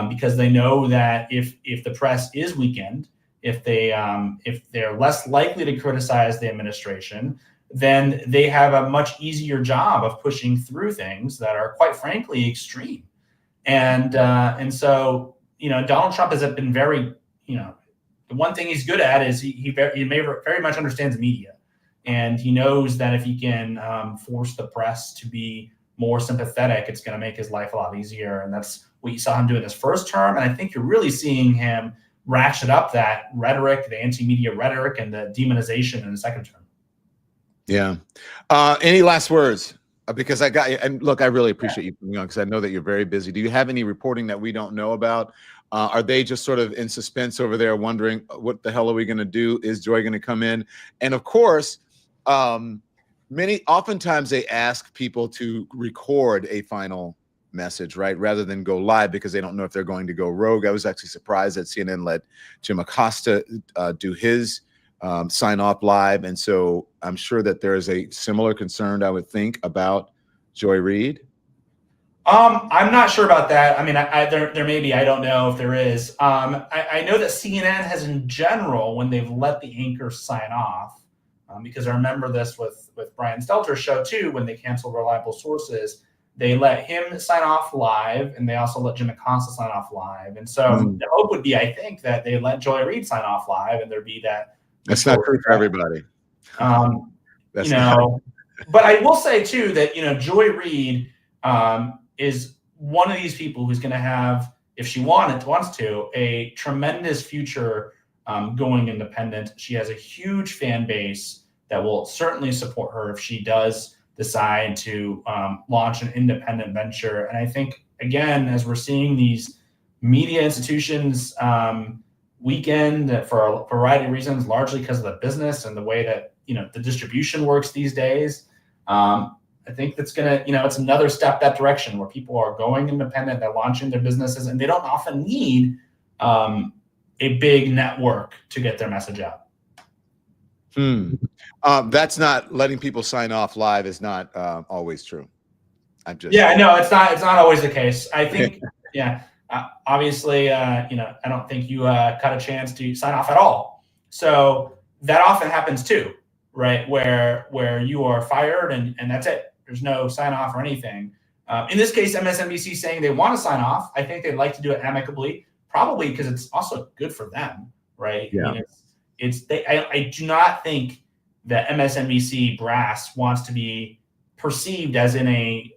because they know that if the press is weakened, if they're less likely to criticize the administration, then they have a much easier job of pushing through things that are, quite frankly, extreme. And so, Donald Trump has been very, the one thing he's good at is he very much understands media. And he knows that if he can force the press to be more sympathetic, it's going to make his life a lot easier. And that's what you saw him do in his first term. And I think you're really seeing him ratchet up that rhetoric, the anti-media rhetoric, and the demonization in the second term. Yeah. Any last words? Because I got you. And look, I really appreciate you coming on because I know that you're very busy. Do you have any reporting that we don't know about? Are they just sort of in suspense over there wondering what the hell are we going to do? Is Joy going to come in? And of course, oftentimes they ask people to record a final message, right? Rather than go live, because they don't know if they're going to go rogue. I was actually surprised that CNN let Jim Acosta do his sign off live. And so I'm sure that there is a similar concern, I would think, about Joy Reid. I'm not sure about that. I mean, there may be, I don't know if there is. I know that CNN has, in general, when they've let the anchors sign off, because I remember this with Brian Stelter's show too, when they canceled Reliable Sources, they let him sign off live, and they also let Jim Acosta sign off live. And so the hope would be, I think, that they let Joy Reid sign off live, and there'd be that. That's not true for everybody. But I will say too that Joy Reid is one of these people who's going to have, if she wants to, a tremendous future going independent. She has a huge fan base that will certainly support her if she does decide to launch an independent venture. And I think, again, as we're seeing these media institutions weakened for a variety of reasons, largely because of the business and the way that the distribution works these days, I think that's gonna, it's another step that direction where people are going independent, they're launching their businesses, and they don't often need a big network to get their message out. That's not, letting people sign off live is not always true. I'm just Yeah, no, it's not always the case. I think yeah, obviously I don't think you cut a chance to sign off at all. So that often happens too, right? Where you are fired and that's it. There's no sign off or anything. In this case, MSNBC saying they want to sign off. I think they'd like to do it amicably, probably because it's also good for them, right? Yeah. I mean, I do not think that MSNBC brass wants to be perceived as in a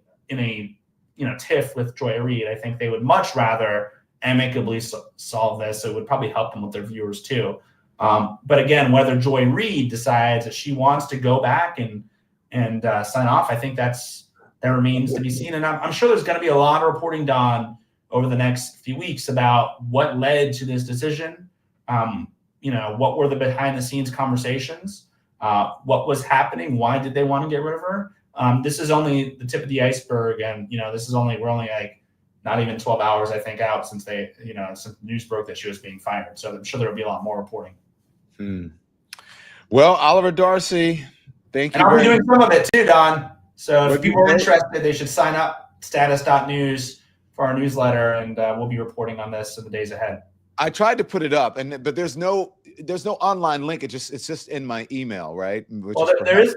tiff with Joy Reid. I think they would much rather amicably solve this. It would probably help them with their viewers too. But again, whether Joy Reid decides that she wants to go back and sign off, I think that remains to be seen. And I'm sure there's going to be a lot of reporting done over the next few weeks about what led to this decision. What were the behind the scenes conversations? What was happening? Why did they want to get rid of her? This is only the tip of the iceberg, and we're only like not even 12 hours, I think, out since since news broke that she was being fired. So I'm sure there will be a lot more reporting. Well, Oliver Darcy, thank you. And I'll be doing some of it too, Don. So if people are interested, they should sign up status.news for our newsletter, and we'll be reporting on this in the days ahead. I tried to put it up, but there's no online link. It's just in my email, right? There is.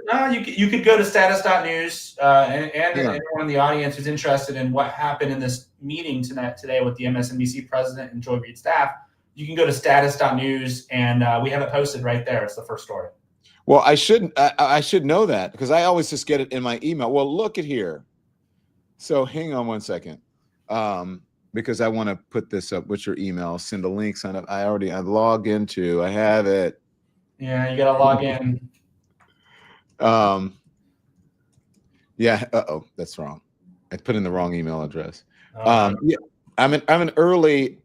You could go to status.news, and anyone in the audience who's interested in what happened in this meeting today with the MSNBC president and Joy Reid staff, you can go to status.news, and we have it posted right there. It's the first story. Well, I should know that because I always just get it in my email. Well, look at here. So hang on one second. Because I want to put this up. What's your email? Send a link, sign up. I log into, I have it. Yeah, you got to log in. Yeah. That's wrong. I put in the wrong email address. Yeah, I'm an early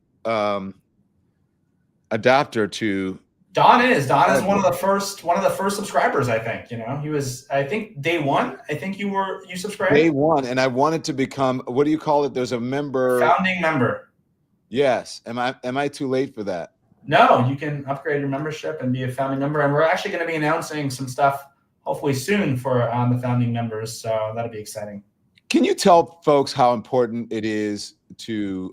adopter to. Don is one of the first subscribers. I think he was. I think day one. I think you subscribed day one, and I wanted to become. What do you call it? There's a member. Founding member. Yes. Am I too late for that? No, you can upgrade your membership and be a founding member, and we're actually going to be announcing some stuff hopefully soon for the founding members. So that'll be exciting. Can you tell folks how important it is to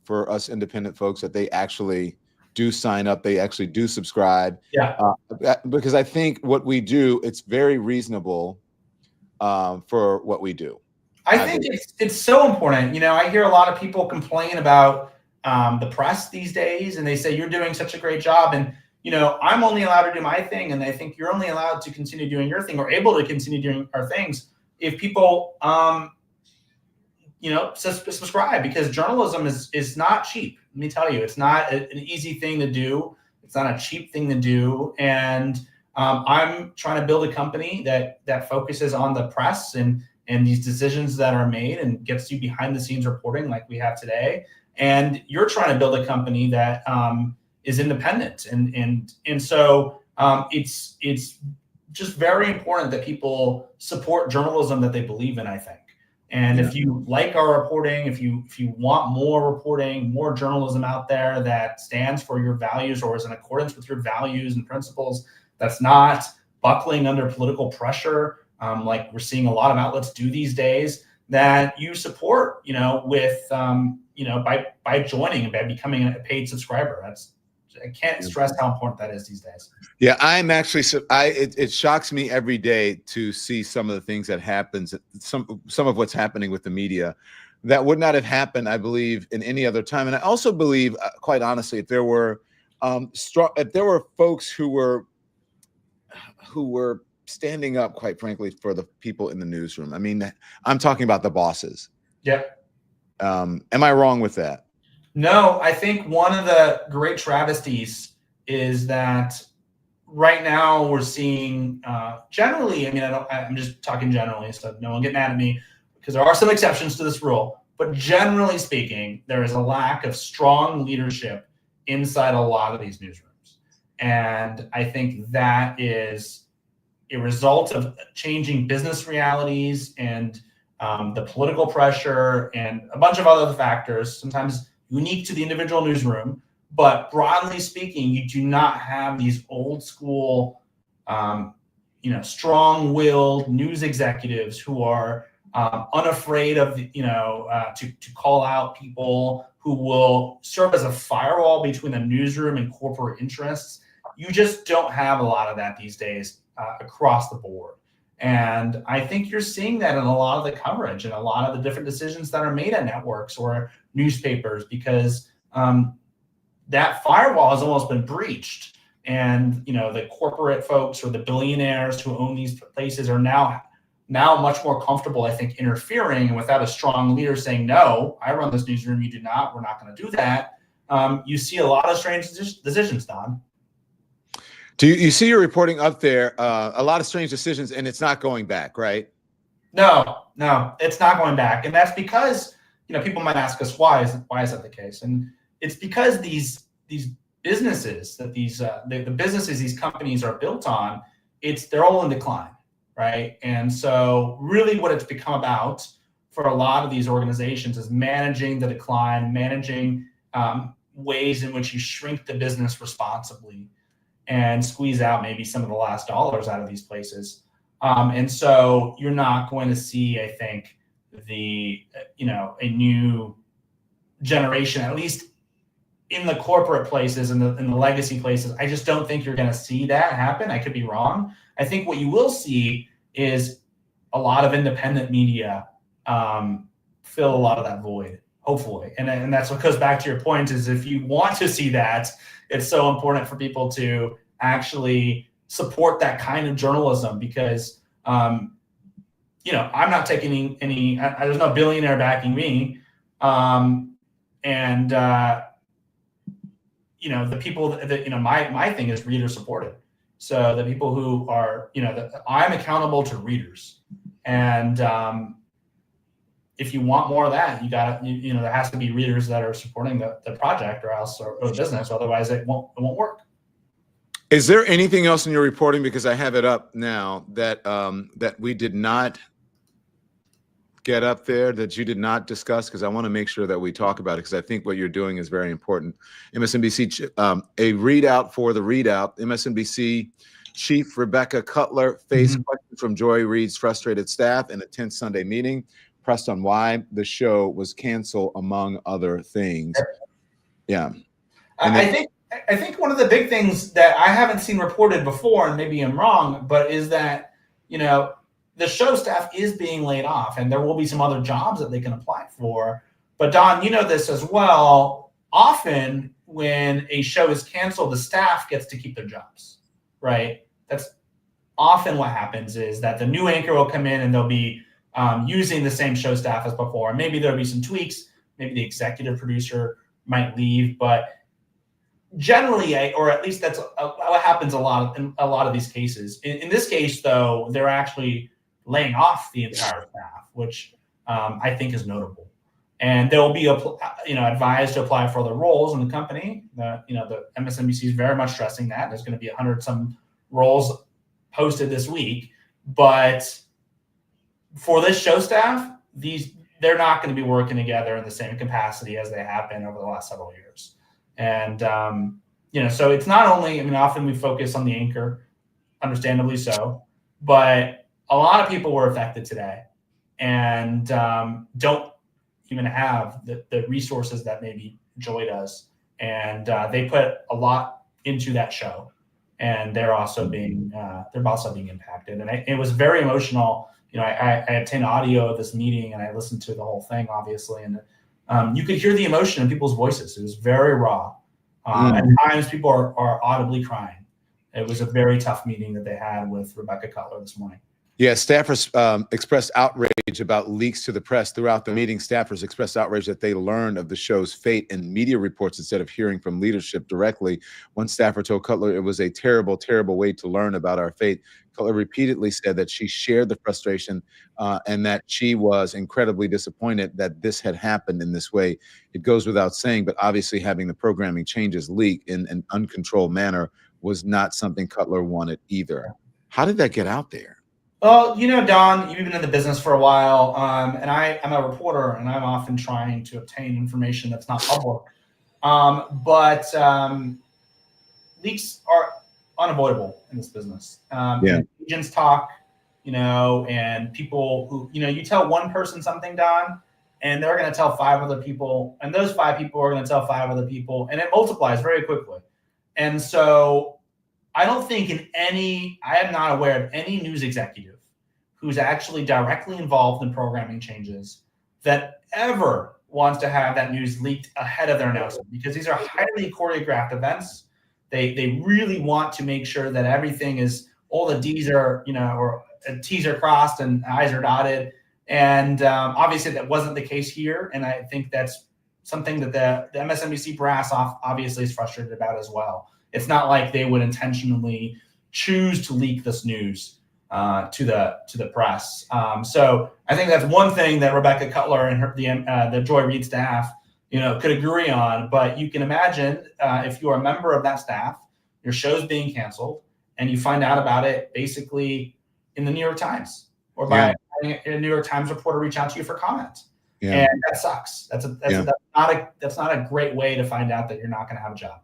for us independent folks that they actually do sign up, they actually do subscribe? Yeah. Because I think what we do, it's very reasonable for what we do. I think it's so important. I hear a lot of people complain about the press these days, and they say you're doing such a great job, and I'm only allowed to do my thing, and I think you're only allowed to continue doing your thing or able to continue doing our things if people subscribe, because journalism is not cheap. Let me tell you, it's not an easy thing to do. It's not a cheap thing to do. And I'm trying to build a company that focuses on the press and these decisions that are made and gets you behind the scenes reporting like we have today. And you're trying to build a company that is independent. And so it's just very important that people support journalism that they believe in, I think. And if you like our reporting, if you want more reporting, more journalism out there that stands for your values or is in accordance with your values and principles, that's not buckling under political pressure, like we're seeing a lot of outlets do these days, that you support, with, by joining and by becoming a paid subscriber. I can't stress how important that is these days. Yeah, I'm actually. It shocks me every day to see some of the things that happens. Some of what's happening with the media, that would not have happened, I believe, in any other time. And I also believe, quite honestly, if there were folks who were standing up, quite frankly, for the people in the newsroom. I mean, I'm talking about the bosses. Yep. Am I wrong with that? No, I think one of the great travesties is that right now we're seeing generally, I'm just talking generally, so no one get mad at me, because there are some exceptions to this rule, but generally speaking, there is a lack of strong leadership inside a lot of these newsrooms. And I think that is a result of changing business realities and the political pressure and a bunch of other factors, sometimes unique to the individual newsroom, but broadly speaking, you do not have these old school, strong-willed news executives who are unafraid of, to call out people who will serve as a firewall between the newsroom and corporate interests. You just don't have a lot of that these days across the board. And I think you're seeing that in a lot of the coverage and a lot of the different decisions that are made at networks or newspapers, because that firewall has almost been breached. And, the corporate folks or the billionaires who own these places are now much more comfortable, I think, interfering, and without a strong leader saying, no, I run this newsroom, you do not, we're not going to do that. You see a lot of strange decisions, Don. Do you see your reporting up there? A lot of strange decisions, and it's not going back, right? No, it's not going back. And that's because, people might ask us, why is that the case? And it's because these businesses that the businesses these companies are built on, they're all in decline. Right. And so really what it's become about for a lot of these organizations is managing the decline, managing ways in which you shrink the business responsibly and squeeze out maybe some of the last dollars out of these places. And so you're not going to see, I think, a new generation, at least in the corporate places and in the legacy places. I just don't think you're going to see that happen. I could be wrong. I think what you will see is a lot of independent media fill a lot of that void, hopefully. And that's what goes back to your point, is if you want to see that, it's so important for people to actually support that kind of journalism, because, I'm not taking any, there's no billionaire backing me. The people that, my thing is reader supported. So the people who are, I'm accountable to readers. And if you want more of that, there has to be readers that are supporting the project or the business. Otherwise it won't work. Is there anything else in your reporting, because I have it up now, that we did not get up there, that you did not discuss? Because I want to make sure that we talk about it, because I think what you're doing is very important. MSNBC, a readout for the readout. MSNBC Chief Rebecca Cutler faced questions from Joy Reid's frustrated staff in a tense Sunday meeting, pressed on why the show was canceled, among other things. Yeah. I think one of the big things that I haven't seen reported before, and maybe I'm wrong, but is that, the show staff is being laid off, and there will be some other jobs that they can apply for. But Don, this as well. Often when a show is canceled, the staff gets to keep their jobs, right? That's often what happens, is that the new anchor will come in and they'll be using the same show staff as before. Maybe there'll be some tweaks. Maybe the executive producer might leave, but generally, or at least that's what happens in a lot of these cases. In this case, though, they're actually laying off the entire staff, which I think is notable. And they'll be advised to apply for other roles in the company. The MSNBC is very much stressing that there's going to be 100 some roles posted this week. But for this show staff, they're not going to be working together in the same capacity as they have been over the last several years. And so it's not only, often we focus on the anchor, understandably so, but a lot of people were affected today and don't even have the resources that maybe Joy does. And they put a lot into that show, and they're also being impacted. And it was very emotional. I obtained audio of this meeting and I listened to the whole thing, obviously. And you could hear the emotion in people's voices. It was very raw. At times people are audibly crying. It was a very tough meeting that they had with Rebecca Cutler this morning. Yeah, staffers expressed outrage about leaks to the press. Throughout the meeting, staffers expressed outrage that they learned of the show's fate in media reports instead of hearing from leadership directly. One staffer told Cutler, "It was a terrible, terrible way to learn about our fate." Cutler repeatedly said that she shared the frustration and that she was incredibly disappointed that this had happened in this way. It goes without saying, but obviously having the programming changes leak in an uncontrolled manner was not something Cutler wanted either. How did that get out there? Well, Don, you've been in the business for a while, and I'm a reporter, and I'm often trying to obtain information that's not public. But leaks are unavoidable in this business. Agents talk, and people who, you tell one person something, Don, and they're going to tell 5 other people, and those 5 people are going to tell 5 other people, and it multiplies very quickly. And so I don't think I am not aware of any news executive who's actually directly involved in programming changes that ever wants to have that news leaked ahead of their announcement, because these are highly choreographed events. They really want to make sure that everything is, all the D's are, or T's are crossed and I's are dotted. And obviously that wasn't the case here. And I think that's something that the MSNBC brass obviously is frustrated about as well. It's not like they would intentionally choose to leak this news to the press. So I think that's one thing that Rebecca Cutler and the Joy Reid staff, could agree on. But you can imagine if you're a member of that staff, your show's being canceled, and you find out about it basically in the New York Times or by a New York Times reporter reach out to you for comment. Yeah. And that sucks. That's not a great way to find out that you're not going to have a job.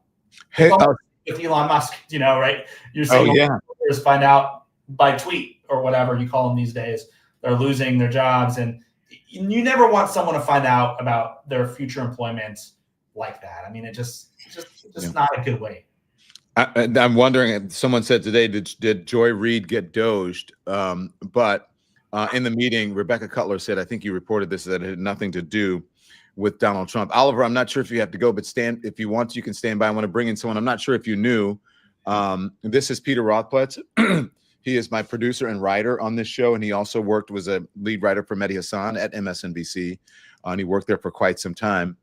Hey, with Elon Musk, right? You're saying reporters find out by tweet or whatever you call them these days, they're losing their jobs, and you never want someone to find out about their future employment like that. I mean, it's just not a good way. I'm wondering, someone said today, did Joy Reid get doged? But in the meeting, Rebecca Cutler said, I think you reported this, that it had nothing to do with Donald Trump. Oliver, I'm not sure if you have to go, but if you want, you can stand by. I want to bring in someone. I'm not sure if you knew. This is Peter Rothplatz. He is my producer and writer on this show, and he also was a lead writer for Mehdi Hasan at MSNBC, and he worked there for quite some time.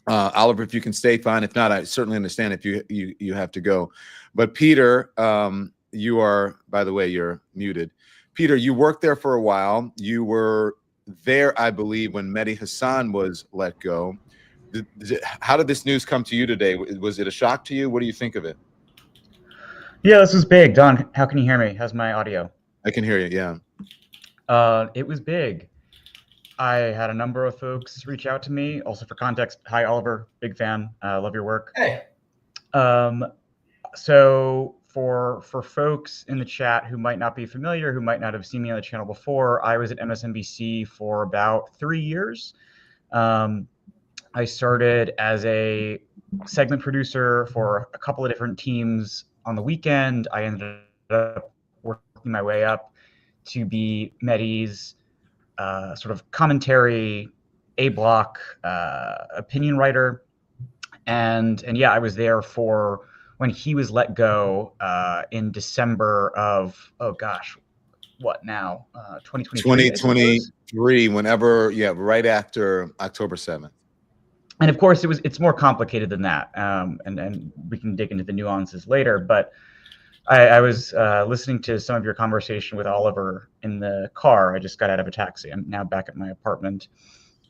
Oliver, if you can stay, fine. If not, I certainly understand if you have to go. But Peter, you are, by the way, you're muted. Peter, you worked there for a while. You were there, I believe, when Mehdi Hasan was let go. How did this news come to you today? Was it a shock to you? What do you think of it? Yeah, this was big. Don, how can you hear me? How's my audio? I can hear you, yeah. It was big. I had a number of folks reach out to me. Also, for context, hi, Oliver, big fan. Love your work. Hey. So for folks in the chat who might not be familiar, who might not have seen me on the channel before, I was at MSNBC for about 3 years. I started as a segment producer for a couple of different teams on the weekend. I ended up working my way up to be Mehdi's sort of commentary, A-block opinion writer. And yeah, I was there for when he was let go in December of, what now? 2023? 2023, whenever, right after October 7th. And of course, it's more complicated than that, and we can dig into the nuances later. But I was listening to some of your conversation with Oliver in the car. I just got out of a taxi. I'm now back at my apartment,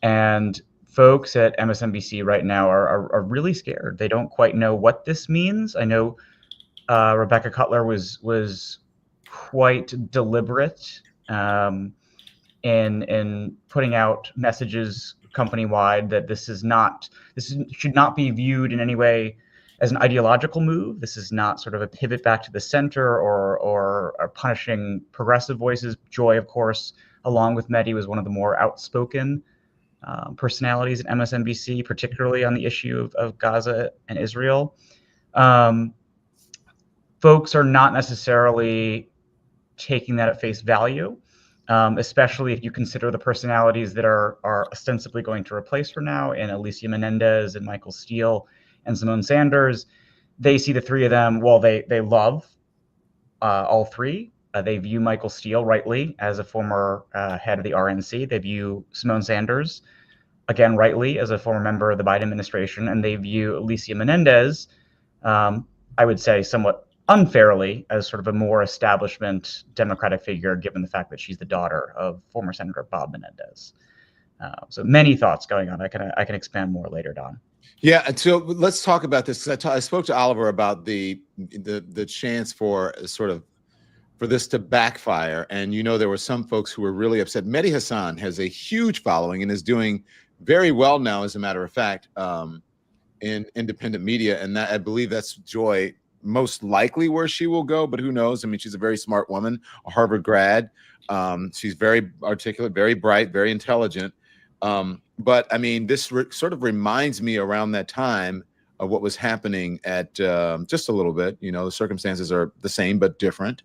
and folks at MSNBC right now are really scared. They don't quite know what this means. I know Rebecca Cutler was quite deliberate in putting out messages company-wide that this should not be viewed in any way as an ideological move. This is not sort of a pivot back to the center or punishing progressive voices. Joy, of course, along with Mehdi, was one of the more outspoken personalities at MSNBC, particularly on the issue of Gaza and Israel. Folks are not necessarily taking that at face value. Especially if you consider the personalities that are ostensibly going to replace her now, and Alicia Menendez and Michael Steele and Simone Sanders. They see the three of them, well, they love all three. They view Michael Steele, rightly, as a former head of the RNC. They view Simone Sanders, again, rightly, as a former member of the Biden administration. And they view Alicia Menendez, I would say somewhat unfairly, as sort of a more establishment Democratic figure, given the fact that she's the daughter of former Senator Bob Menendez. So many thoughts going on. I can expand more later, Don. Yeah, so let's talk about this. I spoke to Oliver about the chance for this to backfire, and there were some folks who were really upset. Mehdi Hasan has a huge following and is doing very well now, as a matter of fact, in independent media, and that, I believe that's Joy most likely where she will go, but who knows? I mean, she's a very smart woman, a Harvard grad. She's very articulate, very bright, very intelligent. But I mean, this sort of reminds me around that time of what was happening at just a little bit. You know, the circumstances are the same but different.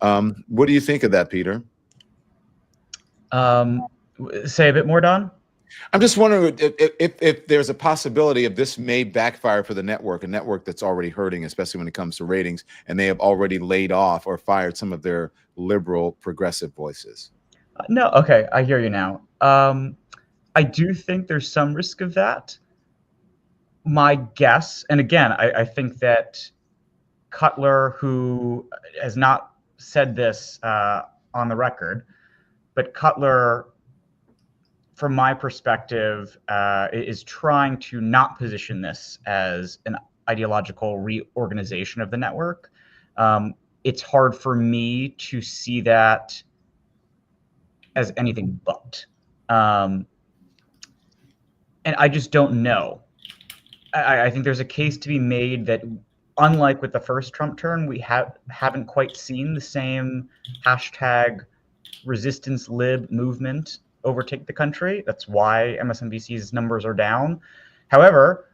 What do you think of that, Peter? Say a bit more, Don. I'm just wondering if there's a possibility of this may backfire for the network, a network that's already hurting, especially when it comes to ratings, and they have already laid off or fired some of their liberal progressive voices. No, okay, I hear you now. I do think there's some risk of that. My guess, and again, I think that Cutler, who has not said this on the record, but Cutler, from my perspective, is trying to not position this as an ideological reorganization of the network. It's hard for me to see that as anything but. And I just don't know. I think there's a case to be made that, unlike with the first Trump turn, we haven't quite seen the same hashtag resistance lib movement overtake the country. That's why MSNBC's numbers are down. However,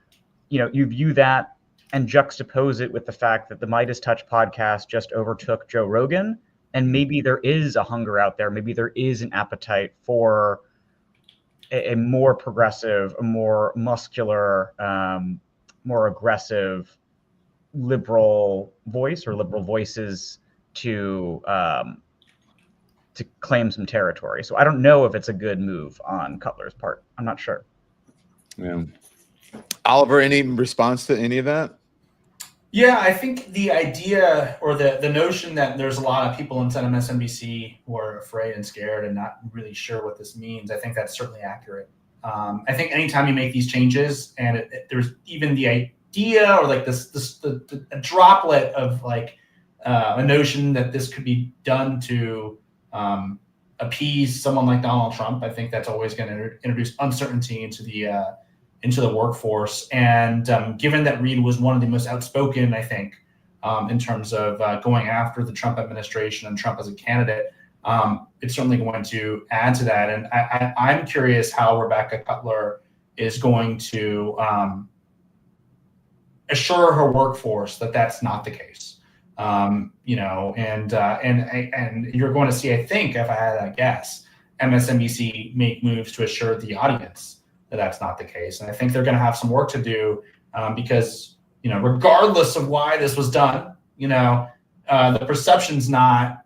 you know, you view that and juxtapose it with the fact that the Midas Touch podcast just overtook Joe Rogan, and maybe there is a hunger out there. Maybe there is an appetite for a more progressive, a more muscular, more aggressive liberal voice or liberal voices to claim some territory. So I don't know if it's a good move on Cutler's part. I'm not sure. Yeah. Oliver, any response to any of that? Yeah, I think the idea or the notion that there's a lot of people inside MSNBC who are afraid and scared and not really sure what this means, I think that's certainly accurate. I think anytime you make these changes and there's even the idea or like a droplet of like a notion that this could be done to appease someone like Donald Trump, I think that's always going to introduce uncertainty into the workforce. And given that Reid was one of the most outspoken, I think, in terms of going after the Trump administration and Trump as a candidate, it's certainly going to add to that. And I'm curious how Rebecca Cutler is going to assure her workforce that that's not the case. You know, and you're going to see, I think, if I had to guess, MSNBC make moves to assure the audience that that's not the case. And I think they're going to have some work to do because, you know, regardless of why this was done, you know, the perception's not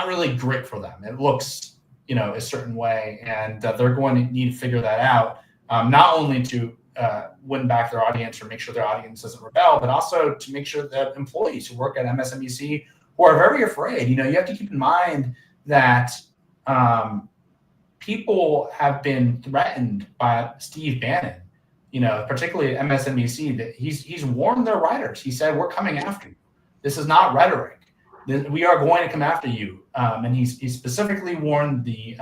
really great for them. It looks, you know, a certain way, and they're going to need to figure that out, not only to win back their audience or make sure their audience doesn't rebel, but also to make sure that employees who work at MSNBC who are very afraid, you know, you have to keep in mind that people have been threatened by Steve Bannon, you know, particularly at MSNBC, that he's warned their writers. He said, we're coming after you. This is not rhetoric. We are going to come after you. And he specifically warned the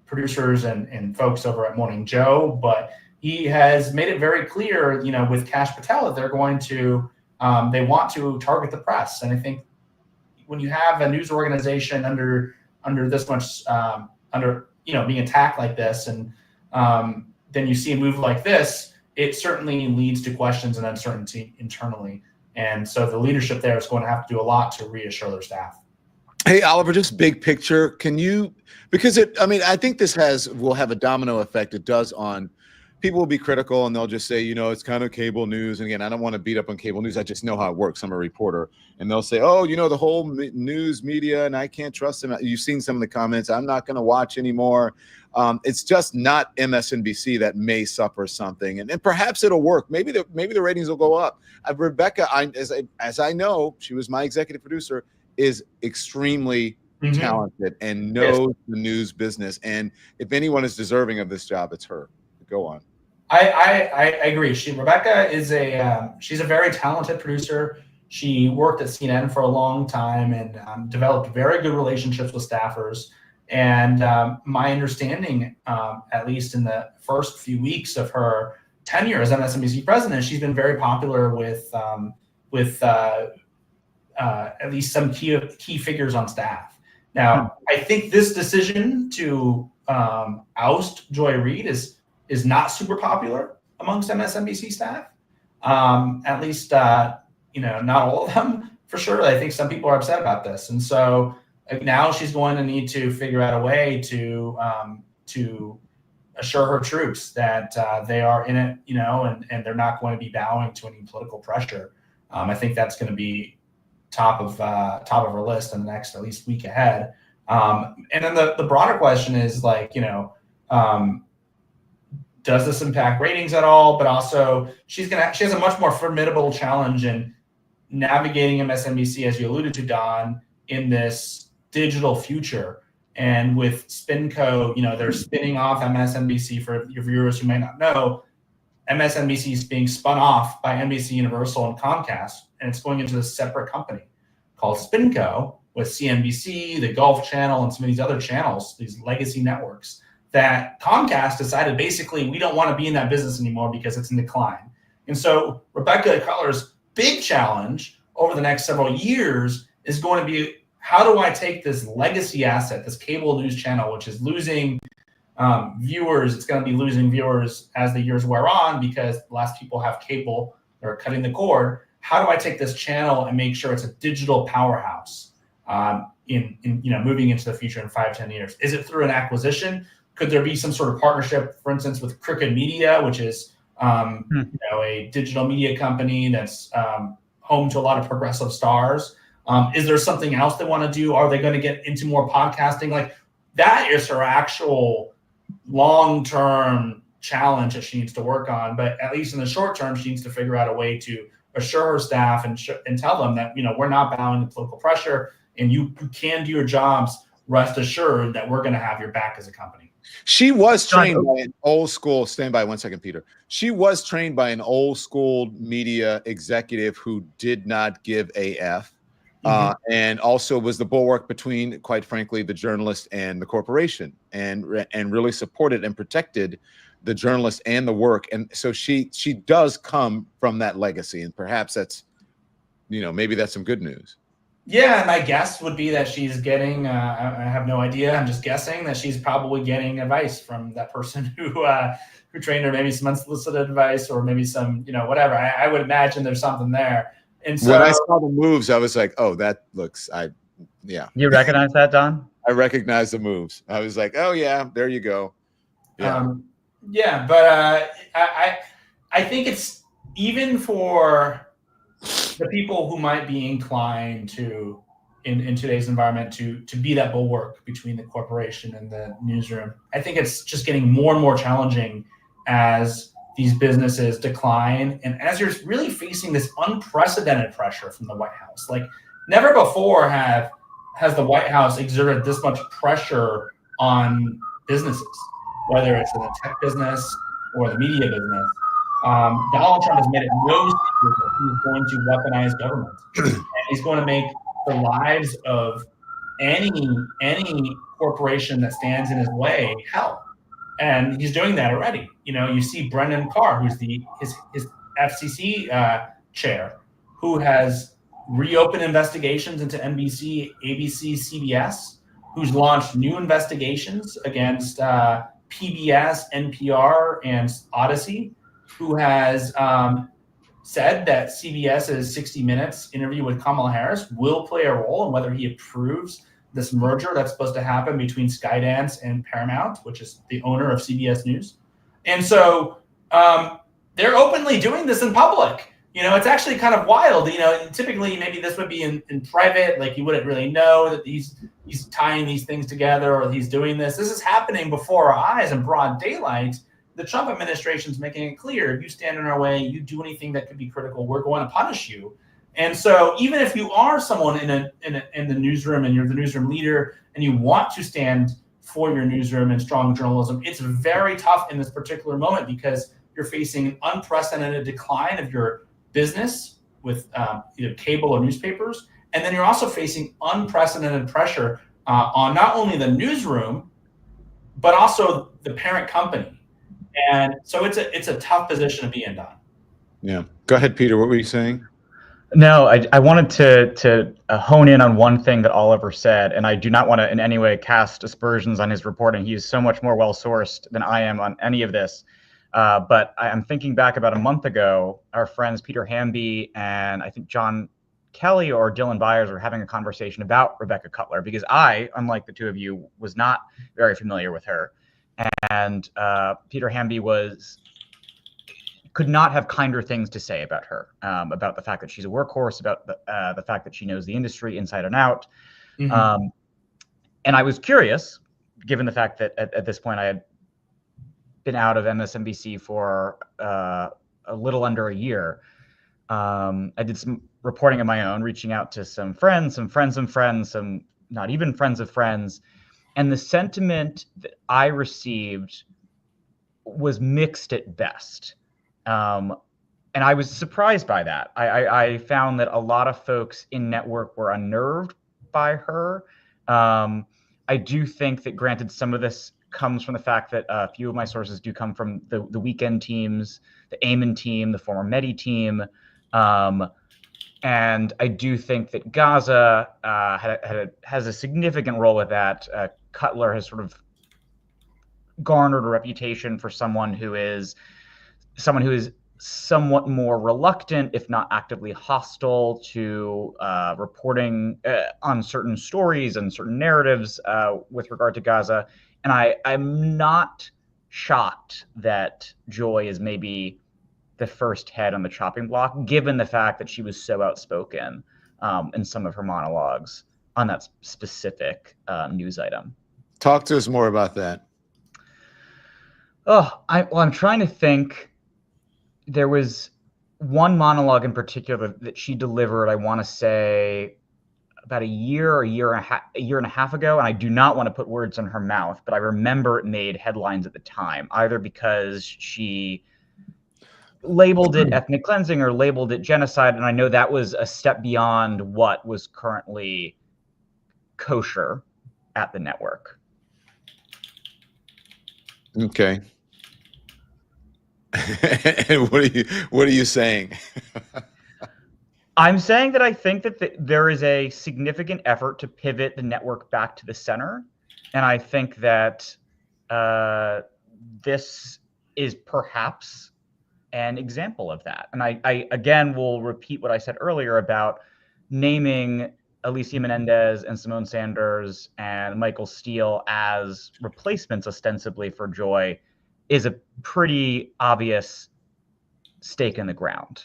producers and folks over at Morning Joe, but he has made it very clear, you know, with Kash Patel, that they're going to, they want to target the press. And I think when you have a news organization under this much, you know, being attacked like this, and then you see a move like this, it certainly leads to questions and uncertainty internally. And so the leadership there is going to have to do a lot to reassure their staff. Hey, Oliver, just big picture. Can you, because I think this will have a domino effect. It does on people will be critical and they'll just say, you know, it's kind of cable news. And again, I don't want to beat up on cable news. I just know how it works. I'm a reporter, and they'll say, oh, you know, the whole news media and I can't trust them. You've seen some of the comments. I'm not going to watch anymore. It's just not MSNBC that may suffer something, and perhaps it'll work. Maybe the ratings will go up. Rebecca, as I know, she was my executive producer, is extremely talented and knows the news business. And if anyone is deserving of this job, it's her. Go on. I agree. Rebecca is she's a very talented producer. She worked at CNN for a long time and developed very good relationships with staffers. And my understanding, at least in the first few weeks of her tenure as MSNBC president, she's been very popular with at least some key figures on staff. Now, I think this decision to oust Joy Reid is not super popular amongst MSNBC staff. At least, not all of them for sure. I think some people are upset about this, and so now she's going to need to figure out a way to assure her troops that they are in it, and they're not going to be bowing to any political pressure. I think that's going to be top of her list in the next at least week ahead. And then the broader question is does this impact ratings at all? But also she has a much more formidable challenge in navigating MSNBC, as you alluded to, Don, in this digital future. And with SpinCo, they're spinning off MSNBC. For your viewers who may not know, MSNBC is being spun off by NBC Universal and Comcast, and it's going into a separate company called SpinCo with CNBC, the Golf Channel, and some of these other channels, these legacy networks, that Comcast decided basically we don't want to be in that business anymore because it's in decline. And so Rebecca Cutler's big challenge over the next several years is going to be, how do I take this legacy asset, this cable news channel, which is losing viewers? It's going to be losing viewers as the years wear on because less people have cable or cutting the cord. How do I take this channel and make sure it's a digital powerhouse in moving into the future in 5-10 years? Is it through an acquisition? Could there be some sort of partnership, for instance, with Crooked Media, which is a digital media company that's home to a lot of progressive stars? Is there something else they want to do? Are they going to get into more podcasting? Like, that is her actual long-term challenge that she needs to work on. But at least in the short term, she needs to figure out a way to assure her staff and tell them that, we're not bowing to political pressure, and you can do your jobs. Rest assured that we're going to have your back as a company. She was trained by an old school, stand by 1 second, Peter. She was trained by an old school media executive who did not give a F. And also was the bulwark between, quite frankly, the journalist and the corporation, and really supported and protected the journalist and the work. And so she does come from that legacy, and perhaps that's, maybe that's some good news. Yeah, my guess would be that she's getting, I have no idea, I'm just guessing that she's probably getting advice from that person who trained her, maybe some unsolicited advice or maybe some, whatever. I would imagine there's something there. And so when I saw the moves, I was like, oh, that looks, yeah. You recognize that, Don? I recognize the moves. I was like, oh yeah, there you go. Yeah. But I think it's, even for the people who might be inclined to, in today's environment, to be that bulwark between the corporation and the newsroom, I think it's just getting more and more challenging as these businesses decline, and as you're really facing this unprecedented pressure from the White House. Like, never before has the White House exerted this much pressure on businesses, whether it's in the tech business or the media business. Donald Trump has made it no secret that he's going to weaponize government, and he's going to make the lives of any corporation that stands in his way hell. And he's doing that already. You see Brendan Carr, who's his FCC chair, who has reopened investigations into NBC, ABC, CBS, who's launched new investigations against PBS, NPR, and Odyssey, who has said that CBS's 60 Minutes interview with Kamala Harris will play a role in whether he approves this merger that's supposed to happen between Skydance and Paramount, which is the owner of CBS News. And so they're openly doing this in public. It's actually kind of wild. Typically maybe this would be in private, like you wouldn't really know that he's tying these things together or he's doing this. This is happening before our eyes in broad daylight. The Trump administration is making it clear, if you stand in our way, you do anything that could be critical, we're going to punish you. And so even if you are someone in the newsroom and you're the newsroom leader and you want to stand for your newsroom and strong journalism, it's very tough in this particular moment because you're facing an unprecedented decline of your business with either cable or newspapers. And then you're also facing unprecedented pressure on not only the newsroom, but also the parent company. And so it's a tough position to be in, Don. Yeah. Go ahead, Peter. What were you saying? No, I wanted to hone in on one thing that Oliver said, and I do not want to in any way cast aspersions on his reporting. He is so much more well-sourced than I am on any of this. But I'm thinking back about a month ago, our friends Peter Hamby and I think John Kelly or Dylan Byers were having a conversation about Rebecca Cutler, because I, unlike the two of you, was not very familiar with her. And Peter Hamby could not have kinder things to say about her, about the fact that she's a workhorse, about the fact that she knows the industry inside and out. Mm-hmm. And I was curious, given the fact that at this point I had been out of MSNBC for a little under a year. I did some reporting of my own, reaching out to some friends, some not even friends of friends. And the sentiment that I received was mixed at best. And I was surprised by that. I found that a lot of folks in network were unnerved by her. I do think that, granted, some of this comes from the fact that a few of my sources do come from the weekend teams, the Eamon team, the former Medi team. And I do think that Gaza has a significant role with that. Cutler has sort of garnered a reputation for someone who is somewhat more reluctant, if not actively hostile, to reporting on certain stories and certain narratives with regard to Gaza. And I'm not shocked that Joy is maybe the first head on the chopping block, given the fact that she was so outspoken in some of her monologues on that specific news item. Talk to us more about that. I'm trying to think. There was one monologue in particular that she delivered, I want to say, about a year and a half ago, and I do not want to put words in her mouth, but I remember it made headlines at the time, either because she labeled it ethnic cleansing or labeled it genocide, and I know that was a step beyond what was currently kosher at the network. Okay. And what are you saying? I'm saying that I think that there is a significant effort to pivot the network back to the center. And I think that this is perhaps an example of that. And I again will repeat what I said earlier about naming Alicia Menendez and Simone Sanders and Michael Steele as replacements ostensibly for Joy is a pretty obvious stake in the ground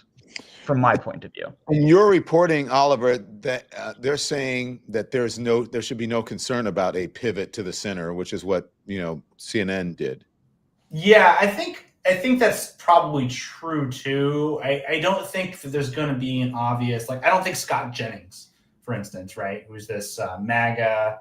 from my point of view. In your reporting, Oliver, that they're saying that there should be no concern about a pivot to the center, which is what CNN did. Yeah, I think that's probably true too. I don't think that there's going to be an obvious, I don't think Scott Jennings, for instance, right, who's this MAGA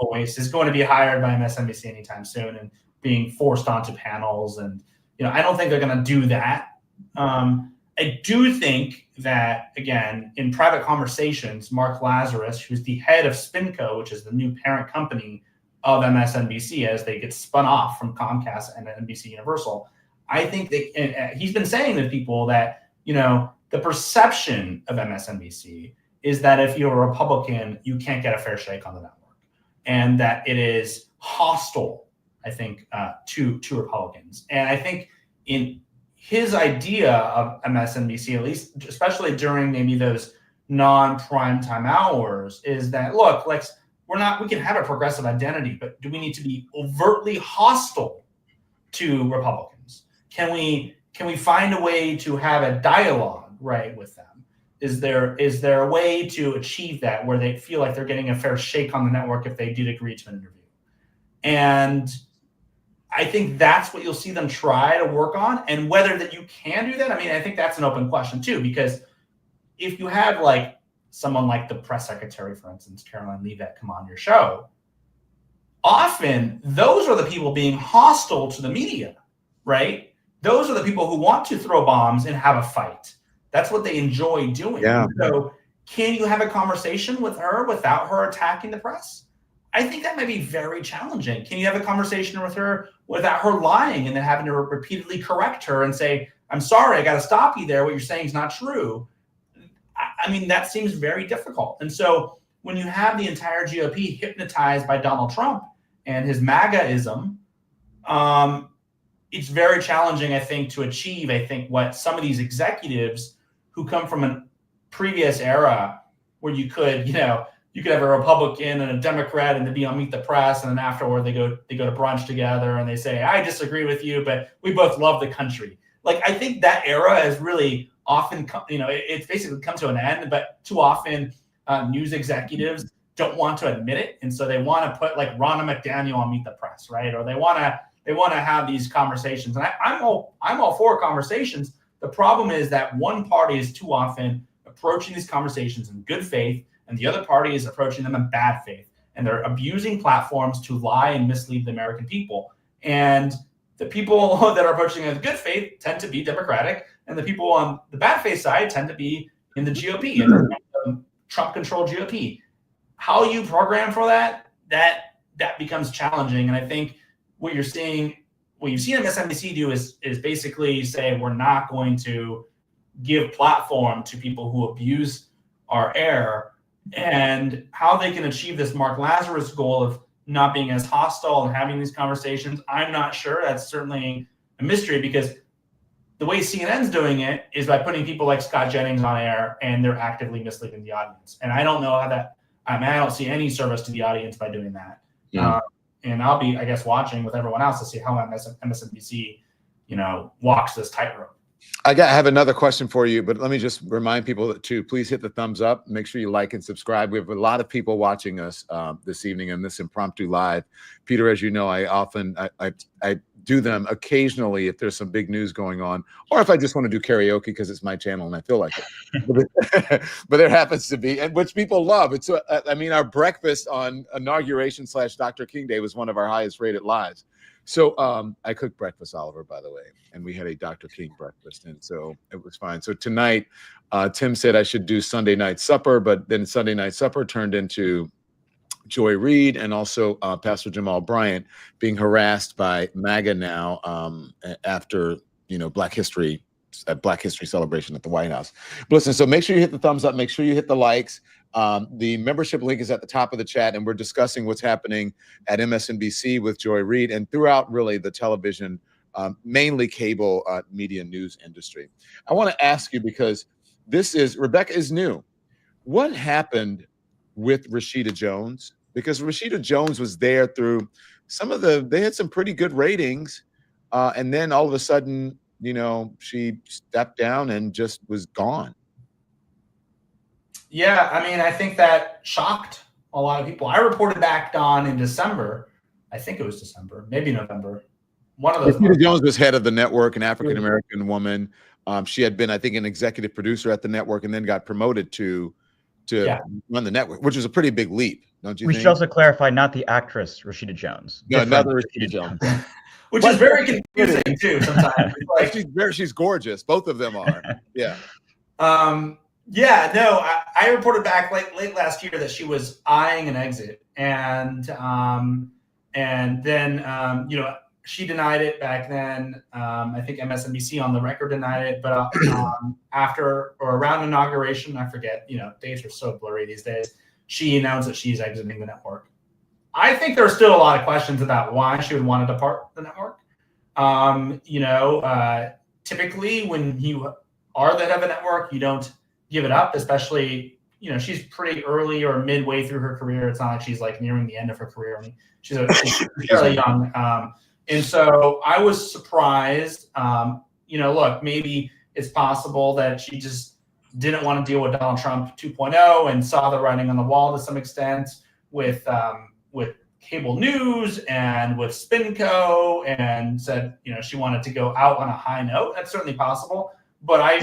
voice, is going to be hired by MSNBC anytime soon and being forced onto panels. And, I don't think they're going to do that. I do think that, again, in private conversations, Mark Lazarus, who's the head of Spinco, which is the new parent company of MSNBC as they get spun off from Comcast and NBC Universal, I think that he's been saying to people that, the perception of MSNBC is that if you're a Republican, you can't get a fair shake on the network, and that it is hostile, I think, to Republicans. And I think in his idea of MSNBC, at least, especially during maybe those non-primetime hours, is that, look, we can have a progressive identity, but do we need to be overtly hostile to Republicans? Can we find a way to have a dialogue, right, with them? Is there a way to achieve that where they feel like they're getting a fair shake on the network if they did agree to an interview? And I think that's what you'll see them try to work on. And whether that you can do that, I think that's an open question too, because if you have someone like the press secretary, for instance, Caroline Leavitt, come on your show, often those are the people being hostile to the media, right? Those are the people who want to throw bombs and have a fight. That's what they enjoy doing. Yeah. So can you have a conversation with her without her attacking the press? I think that might be very challenging. Can you have a conversation with her without her lying and then having to repeatedly correct her and say, I'm sorry, I got to stop you there. What you're saying is not true. I mean, that seems very difficult. And so when you have the entire GOP hypnotized by Donald Trump and his MAGA-ism, it's very challenging, I think, to achieve, what some of these executives who come from a previous era where you could have a Republican and a Democrat and they'd be on Meet the Press, and then afterward they go to brunch together and they say, I disagree with you, but we both love the country. Like, I think that era has really often it's basically come to an end, but too often news executives don't want to admit it. And so they want to put like Ronna McDaniel on Meet the Press, right? Or they want to have these conversations. And I'm all for conversations. The problem is that one party is too often approaching these conversations in good faith, and the other party is approaching them in bad faith. And they're abusing platforms to lie and mislead the American people. And the people that are approaching it in good faith tend to be Democratic, and the people on the bad faith side tend to be in the GOP, in the Trump-controlled GOP. How you program for that becomes challenging. And I think what you've seen MSNBC do is basically say, we're not going to give platform to people who abuse our air. And how they can achieve this Mark Lazarus goal of not being as hostile and having these conversations, I'm not sure. That's certainly a mystery, because the way CNN's doing it is by putting people like Scott Jennings on air, and they're actively misleading the audience. And I don't know how that, I don't see any service to the audience by doing that. Yeah. And I'll be, I guess, watching with everyone else to see how MSNBC, walks this tightrope. I have another question for you, but let me just remind people to please hit the thumbs up. Make sure you like and subscribe. We have a lot of people watching us this evening in this impromptu live. Peter, as you know, I do them occasionally if there's some big news going on, or if I just want to do karaoke because it's my channel and I feel like it. But there happens to be, and which people love. It's our breakfast on inauguration / Dr. King Day was one of our highest rated lives. So I cooked breakfast, Oliver, by the way, and we had a Dr. King breakfast, and so it was fine. So tonight, Tim said I should do Sunday night supper, but then Sunday night supper turned into Joy Reid and also Pastor Jamal Bryant being harassed by MAGA now after Black History celebration at the White House. But listen, so make sure you hit the thumbs up, make sure you hit the likes. The membership link is at the top of the chat, and we're discussing what's happening at MSNBC with Joy Reid and throughout really the television, mainly cable media news industry. I want to ask you, because Rebecca is new. What happened with Rashida Jones? Because Rashida Jones was there through they had some pretty good ratings. And then all of a sudden, she stepped down and just was gone. Yeah, I think that shocked a lot of people. I reported back on in December. I think it was December, maybe November. One of those. Rashida Jones was head of the network, an African-American woman. She had been, I think, an executive producer at the network and then got promoted to run the network, which was a pretty big leap, don't you think? We should also clarify, not the actress Rashida Jones. No, another Rashida Jones. Which is very confusing too sometimes. She's gorgeous. Both of them are. Yeah. Yeah, no, I reported back late last year that she was eyeing an exit, and then she denied it back then. I think MSNBC on the record denied it, but after or around inauguration, I forget. Dates are so blurry these days. She announced that she's exiting the network. I think there are still a lot of questions about why she would want to depart the network. Typically, when you are the head of a network, you don't give it up, especially, she's pretty early or midway through her career. It's not like she's like nearing the end of her career. She's fairly young. And so I was surprised, look, maybe it's possible that she just didn't want to deal with Donald Trump 2.0 and saw the writing on the wall to some extent with cable news and with Spinco, and said, she wanted to go out on a high note. That's certainly possible. But I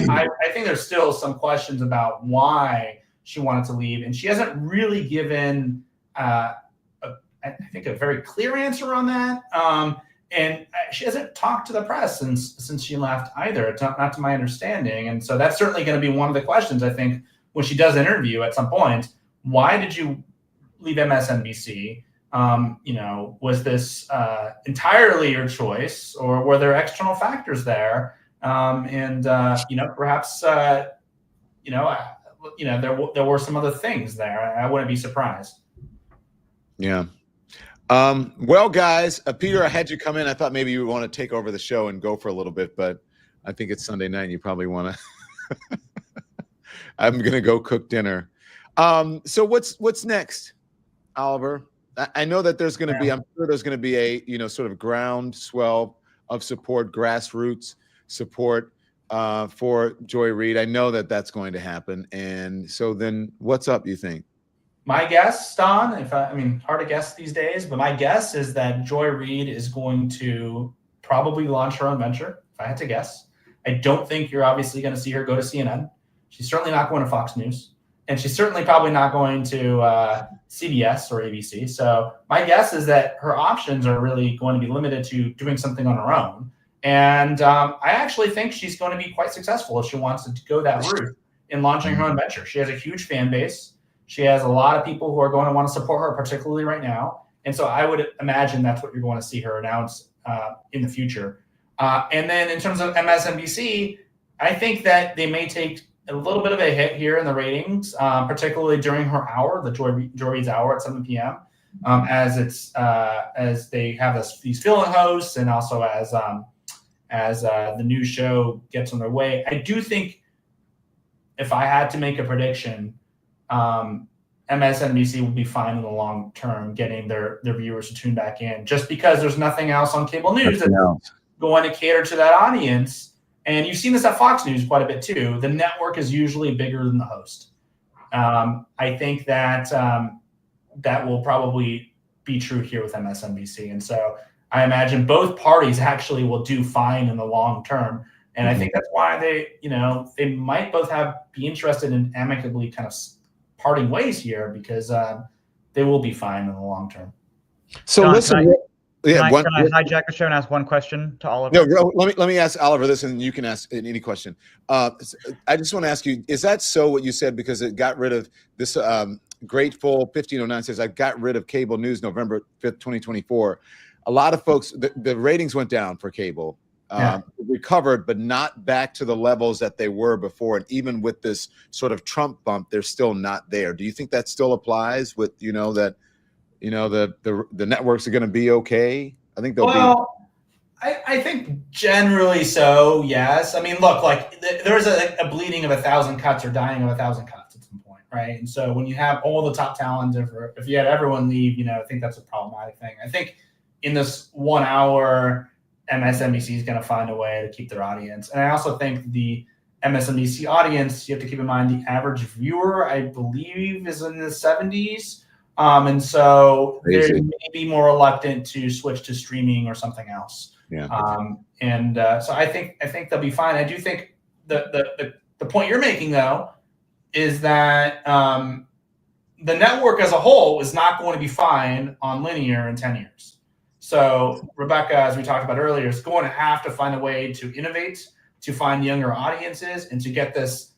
think there's still some questions about why she wanted to leave, and she hasn't really given, I think, a very clear answer on that. And she hasn't talked to the press since she left either, not to my understanding. And so that's certainly going to be one of the questions, I think, when she does interview at some point. Why did you leave MSNBC? You know, was this entirely your choice, or were there external factors there? You know, perhaps there were some other things there. I wouldn't be surprised. Yeah. Well, guys, Peter, I had you come in. I thought maybe you would want to take over the show and go for a little bit, but I think it's Sunday night. And you probably want to. I'm gonna go cook dinner. So what's next, Oliver? I know that there's going to be. I'm sure there's going to be a sort of groundswell of support, grassroots support for Joy Reid. I know that that's going to happen. And so then, what's up? You think? My guess, Don, I mean, hard to guess these days, but my guess is that Joy Reid is going to probably launch her own venture, if I had to guess. I don't think you're obviously going to see her go to CNN. She's certainly not going to Fox News. And she's certainly probably not going to CBS or ABC. So my guess is that her options are really going to be limited to doing something on her own. And I actually think she's going to be quite successful if she wants to go that route in launching her own venture. She has a huge fan base. She has a lot of people who are going to want to support her, particularly right now. And so I would imagine that's what you're going to see her announce in the future. And then in terms of MSNBC, I think that they may take a little bit of a hit here in the ratings, particularly during her hour, the Joy Reid's hour at 7 p.m., as they have these fill-in hosts, and also as the new show gets on their way. I do think, if I had to make a prediction, MSNBC will be fine in the long term getting their viewers to tune back in, just because there's nothing else on cable news that's going to cater to that audience. And you've seen this at Fox News quite a bit too. The network is usually bigger than the host. I think that that will probably be true here with MSNBC. And so I imagine both parties actually will do fine in the long term. And I think that's why they might both be interested in amicably kind of parting ways here, because they will be fine in the long term. So Don, listen. Can I hijack the show and ask one question to Oliver? No, let me ask Oliver this, and you can ask any question. I just want to ask you: is that so? What you said, because it got rid of this. Grateful 1509 says, "I got rid of cable news November 5th, 2024." A lot of folks, the ratings went down for cable. Recovered, but not back to the levels that they were before. And even with this sort of Trump bump, they're still not there. Do you think that still applies with the networks are going to be okay? I think they'll be. I think generally so, yes. I mean, look, like there's a bleeding of 1,000 cuts or dying of 1,000 cuts at some point, right? And so when you have all the top talent, if you had everyone leave, I think that's a problematic thing. I think in this 1 hour, MSNBC is going to find a way to keep their audience. And I also think the MSNBC audience, you have to keep in mind the average viewer, I believe, is in the 70s. And so they may be more reluctant to switch to streaming or something else. Yeah. So I think they'll be fine. I do think the point you're making, though, is that the network as a whole is not going to be fine on linear in 10 years. So Rebecca, as we talked about earlier, is going to have to find a way to innovate, to find younger audiences, and to get this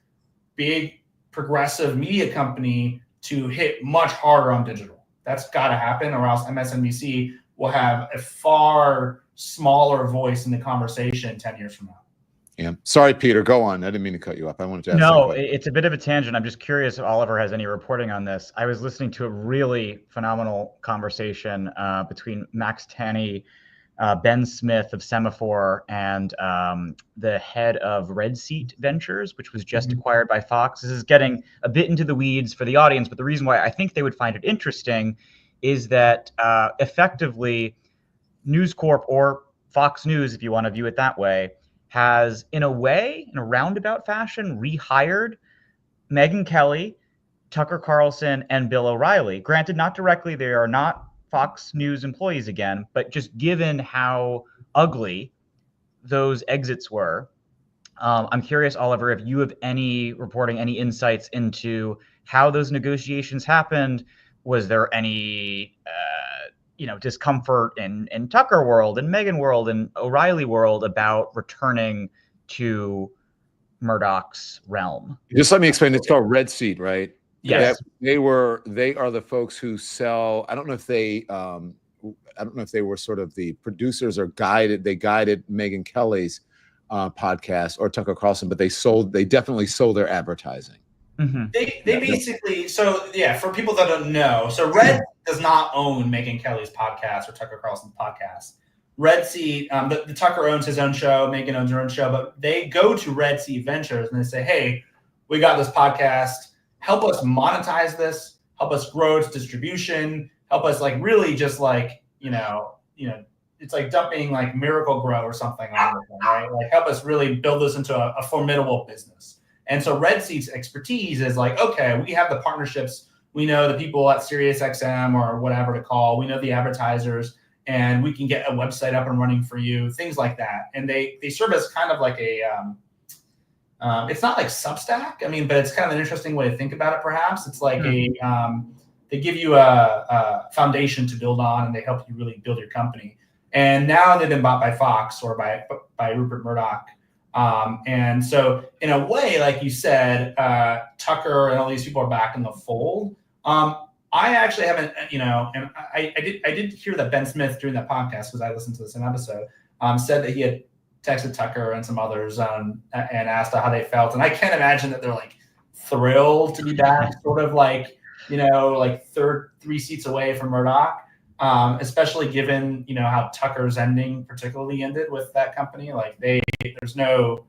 big progressive media company to hit much harder on digital. That's got to happen, or else MSNBC will have a far smaller voice in the conversation 10 years from now. Yeah. Sorry, Peter. Go on. I didn't mean to cut you off. I wanted to ask. No, it's a bit of a tangent. I'm just curious if Oliver has any reporting on this. I was listening to a really phenomenal conversation between Max Tanney, Ben Smith of Semaphore, and the head of Red Seat Ventures, which was just acquired by Fox. This is getting a bit into the weeds for the audience, but the reason why I think they would find it interesting is that effectively News Corp, or Fox News, if you want to view it that way, has, in a way, in a roundabout fashion, rehired Megyn Kelly, Tucker Carlson, and Bill O'Reilly. Granted, not directly, they are not Fox News employees again, but just given how ugly those exits were, I'm curious, Oliver, if you have any reporting, any insights into how those negotiations happened. Was there any discomfort in Tucker world and Megyn world and O'Reilly world about returning to Murdoch's realm? Just let me explain. It's called Red Seat, right? Yes. They are the folks who sell. I don't know if they were sort of the producers or guided Megyn Kelly's podcast or Tucker Carlson, but they definitely sold their advertising. Mm-hmm. They basically, for people that don't know, so Red does not own Megyn Kelly's podcast or Tucker Carlson's podcast. Red Sea, the Tucker owns his own show, Megyn owns her own show, but they go to Red Sea Ventures and they say, hey, we got this podcast. Help us monetize this. Help us grow its distribution. Help us really just it's like dumping Miracle Grow or something on them, right? Help us really build this into a formidable business. And so Red Seat's expertise is okay, we have the partnerships. We know the people at SiriusXM or whatever to call. We know the advertisers, and we can get a website up and running for you, things like that. And they serve as kind of like a, it's not like Substack. I mean, but it's kind of an interesting way to think about it, perhaps. It's like they give you a foundation to build on, and they help you really build your company. And now they've been bought by Fox or by Rupert Murdoch. And so in a way, like you said, Tucker and all these people are back in the fold. I actually haven't, and I did hear that Ben Smith during that podcast, because I listened to the same episode, said that he had texted Tucker and some others and asked how they felt. And I can't imagine that they're thrilled to be back, sort of three seats away from Murdoch, especially given, how Tucker's ending particularly ended with that company. There's no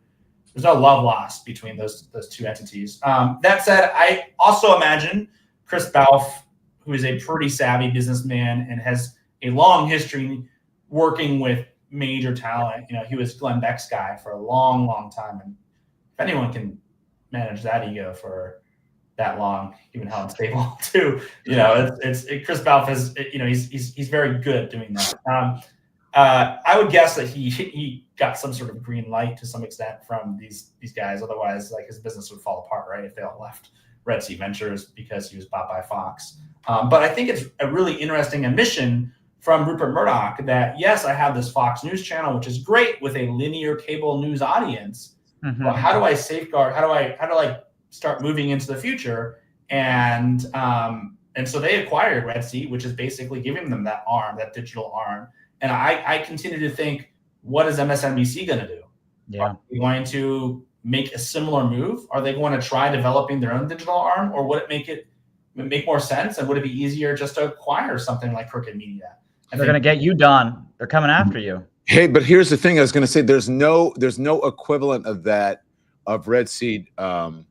love lost between those two entities. That said, I also imagine Chris Balfe, who is a pretty savvy businessman and has a long history working with major talent. He was Glenn Beck's guy for a long, long time. And if anyone can manage that ego for that long, even how unstable too, Chris Balfe is, he's very good at doing that. I would guess that he got some sort of green light to some extent from these guys. Otherwise, his business would fall apart, right? If they all left Red Sea Ventures because he was bought by Fox. But I think it's a really interesting admission from Rupert Murdoch that, yes, I have this Fox News channel, which is great with a linear cable news audience. Mm-hmm. But how do I safeguard? How do I start moving into the future? And so they acquired Red Sea, which is basically giving them that arm, that digital arm. And I continue to think, what is MSNBC going to do? Yeah. Are they going to make a similar move? Are they going to try developing their own digital arm, or would it make more sense? And would it be easier just to acquire something like Crooked Media? They're going to get you done. They're coming after you. Hey, but here's the thing I was going to say. There's no equivalent of that, of Red Seed on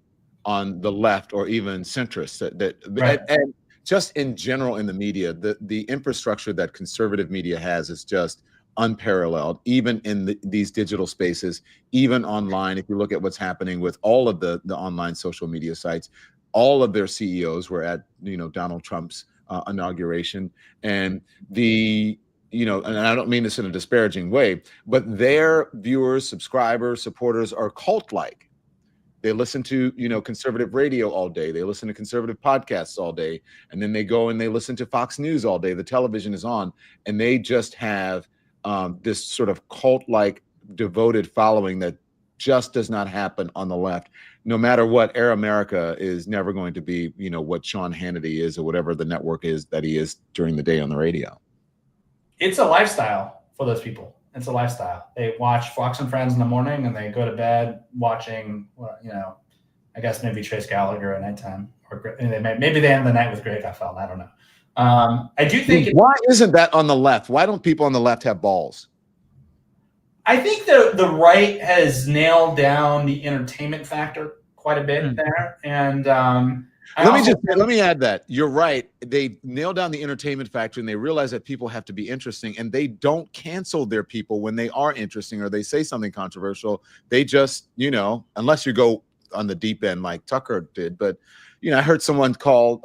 the left or even centrist. Right. And just in general in the media, the infrastructure that conservative media has is just unparalleled, even in these digital spaces, even online. If you look at what's happening with all of the online social media sites, all of their CEOs were at Donald Trump's inauguration, and and I don't mean this in a disparaging way, but their viewers, subscribers, supporters are cult-like. They listen to conservative radio all day. They listen to conservative podcasts all day, and then they go and they listen to Fox News all day. The television is on, and they just have this sort of cult-like devoted following that just does not happen on the left. No matter what, Air America is never going to be, what Sean Hannity is or whatever the network is that he is during the day on the radio. It's a lifestyle for those people. It's a lifestyle. They watch Fox and Friends in the morning, and they go to bed watching, I guess maybe Trace Gallagher at nighttime, or maybe they end the night with Greg Gutfeld. I don't know. I do think. Why isn't that on the left? Why don't people on the left have balls? I think the right has nailed down the entertainment factor quite a bit there, and let me add that you're right. They nailed down the entertainment factor, and they realize that people have to be interesting, and they don't cancel their people when they are interesting or they say something controversial. They just, unless you go on the deep end like Tucker did. But I heard someone call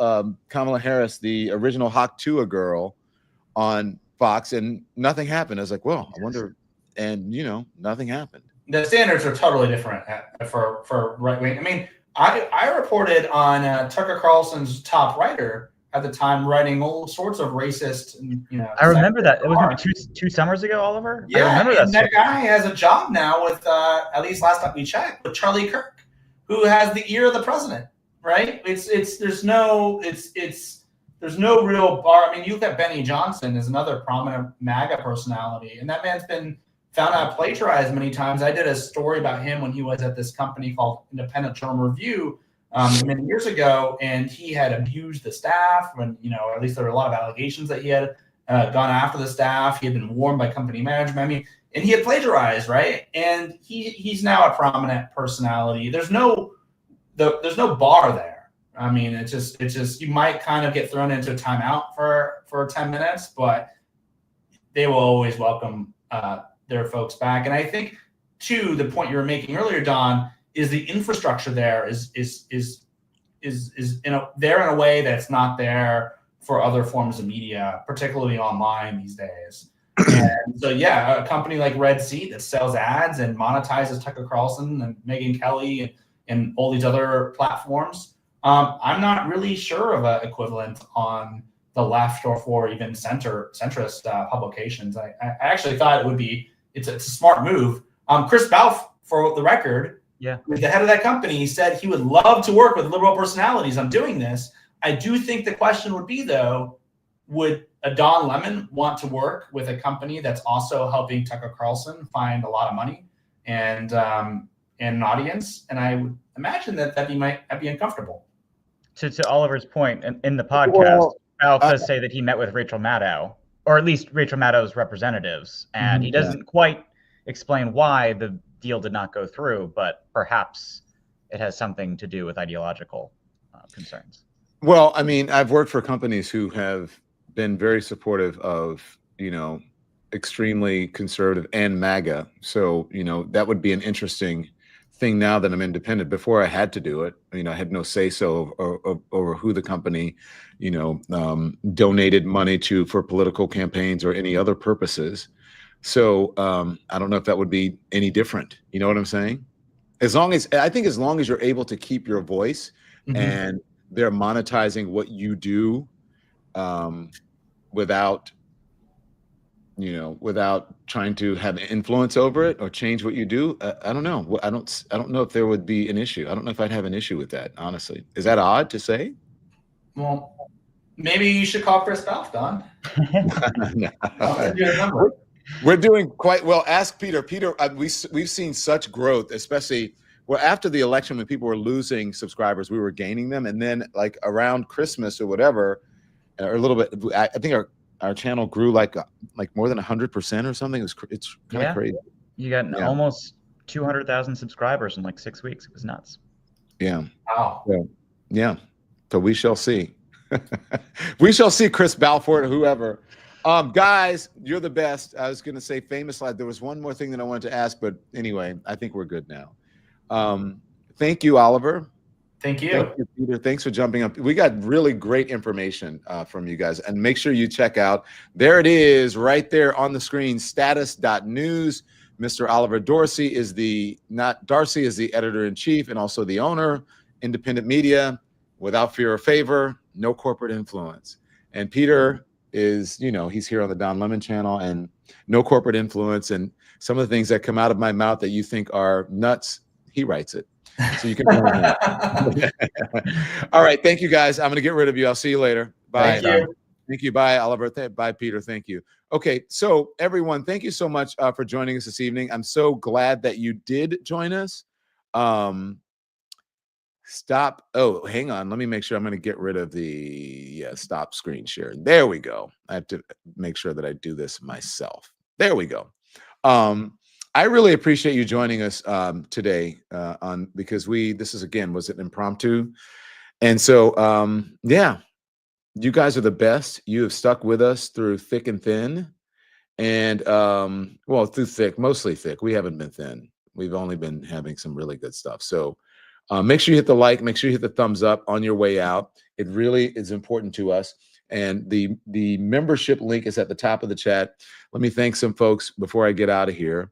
Kamala Harris the original Hawk Tuah girl on Fox, and nothing happened. I was like, well, I wonder. And nothing happened. The standards are totally different for right wing. I mean, I reported on Tucker Carlson's top writer at the time, writing all sorts of racist. I remember that. It was maybe two summers ago, Oliver. Yeah, I remember that guy has a job now with, at least last time we checked, with Charlie Kirk, who has the ear of the president. right? There's no real bar. I mean, you look at Benny Johnson as another prominent MAGA personality, and that man's been found out plagiarized many times. I did a story about him when he was at this company called Independent Journal Review many years ago, and he had abused the staff, and at least there were a lot of allegations that he had gone after the staff. He had been warned by company management. I mean, and he had plagiarized, right? And he's now a prominent personality. There's no bar there. I mean, it's just you might kind of get thrown into a timeout for 10 minutes, but they will always welcome their folks back. And I think, too, the point you were making earlier, Don, is the infrastructure there is there in a way that's not there for other forms of media, particularly online these days. And so, yeah, a company like Red Seat that sells ads and monetizes Tucker Carlson and Megyn Kelly and all these other platforms, I'm not really sure of an equivalent on the left or for even centrist publications. I actually thought it's a smart move. Chris Balfe, for the record, the head of that company, he said he would love to work with liberal personalities on doing this. I do think the question would be, though, would a Don Lemon want to work with a company that's also helping Tucker Carlson find a lot of money and an audience? And I would imagine that he might be uncomfortable. To Oliver's point, in the podcast, Balfe does say that he met with Rachel Maddow, or at least Rachel Maddow's representatives, and he doesn't quite explain why the deal did not go through, but perhaps it has something to do with ideological concerns. Well, I mean, I've worked for companies who have been very supportive of, extremely conservative and MAGA. So, that would be an interesting thing now that I'm independent. Before I had to do it, I had no say so over who the company, donated money to for political campaigns or any other purposes. So I don't know if that would be any different. You know what I'm saying? As long as you're able to keep your voice and they're monetizing what you do without trying to have influence over it or change what you do. I don't know. I don't know if there would be an issue. I don't know if I'd have an issue with that, honestly. Is that odd to say? Well, maybe you should call Chris Balfe, Don. No. I'll send you a number. We're doing quite well. Ask Peter. Peter, we've seen such growth, especially after the election when people were losing subscribers, we were gaining them, and then like around Christmas or whatever, or a little bit. I think our channel grew like more than 100% or something. It's kind of crazy. You got almost 200,000 subscribers in like 6 weeks. It was nuts. Yeah. Wow. Yeah. So we shall see. We shall see, Chris Balfour or whoever. Guys, you're the best. I was going to say famous live. There was one more thing that I wanted to ask, but anyway, I think we're good now. Thank you, Oliver. Thank you. Thank you, Peter. Thanks for jumping up. We got really great information from you guys, and make sure you check out. There it is right there on the screen, status.news. Mr. Oliver Darcy is the editor-in-chief and also the owner, independent media, without fear or favor, no corporate influence. And Peter is, he's here on the Don Lemon channel, and no corporate influence. And some of the things that come out of my mouth that you think are nuts, he writes it. So you can. All right. Thank you, guys. I'm going to get rid of you. I'll see you later. Bye. Thank you. Bye, Oliver. Bye, Peter. Thank you. Okay. So everyone, thank you so much for joining us this evening. I'm so glad that you did join us. Stop. Oh, hang on. Let me make sure. I'm going to get rid of the stop screen share. There we go. I have to make sure that I do this myself. There we go. I really appreciate you joining us today because this is, again, was it impromptu? And so, you guys are the best. You have stuck with us through thick and thin, and through thick, mostly thick. We haven't been thin. We've only been having some really good stuff. So make sure you hit the like, make sure you hit the thumbs up on your way out. It really is important to us. And the membership link is at the top of the chat. Let me thank some folks before I get out of here.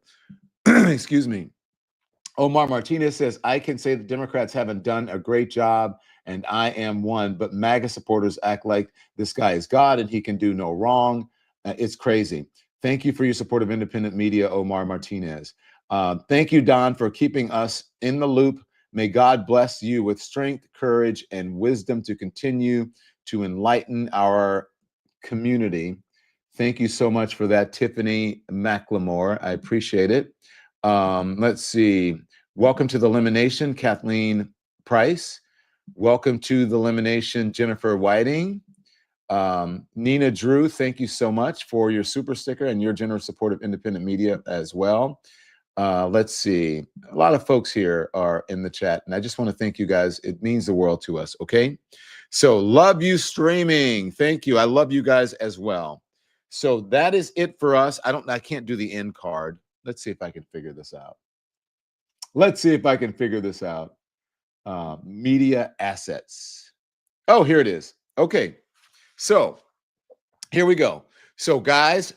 Excuse me. Omar Martinez says, I can say the Democrats haven't done a great job, and I am one, but MAGA supporters act like this guy is God and he can do no wrong. It's crazy. Thank you for your support of independent media, Omar Martinez. Thank you, Don, for keeping us in the loop May God bless you with strength, courage, and wisdom to continue to enlighten our community. Thank you so much for that, Tiffany McLemore. I appreciate it. Let's see. Welcome to the Elimination, Kathleen Price. Welcome to the Elimination, Jennifer Whiting. Nina Drew, thank you so much for your super sticker and your generous support of independent media as well. Let's see. A lot of folks here are in the chat, and I just want to thank you guys. It means the world to us, okay? So, love you streaming. Thank you. I love you guys as well. So that is it for us. I can't do the end card. Let's see if I can figure this out. Media assets. Oh, here it is. Okay. So here we go. So guys,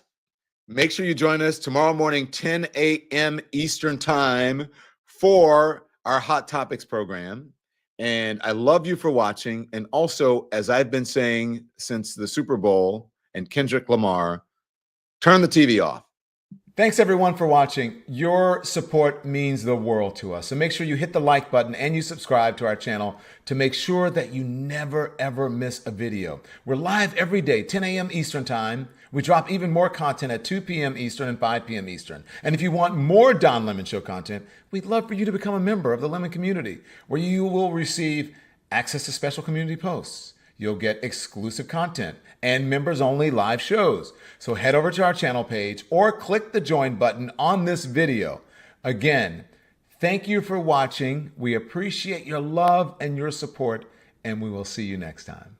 make sure you join us tomorrow morning, 10 a.m. Eastern time for our Hot Topics program. And I love you for watching. And also, as I've been saying since the Super Bowl and Kendrick Lamar, turn the TV off. Thanks everyone for watching. Your support means the world to us. So make sure you hit the like button and you subscribe to our channel to make sure that you never ever miss a video. We're live every day, 10 a.m. Eastern time. We drop even more content at 2 p.m. Eastern and 5 p.m. Eastern. And if you want more Don Lemon Show content, we'd love for you to become a member of the Lemon community, where you will receive access to special community posts. You'll get exclusive content and members-only live shows. So head over to our channel page or click the join button on this video. Again, thank you for watching. We appreciate your love and your support, and we will see you next time.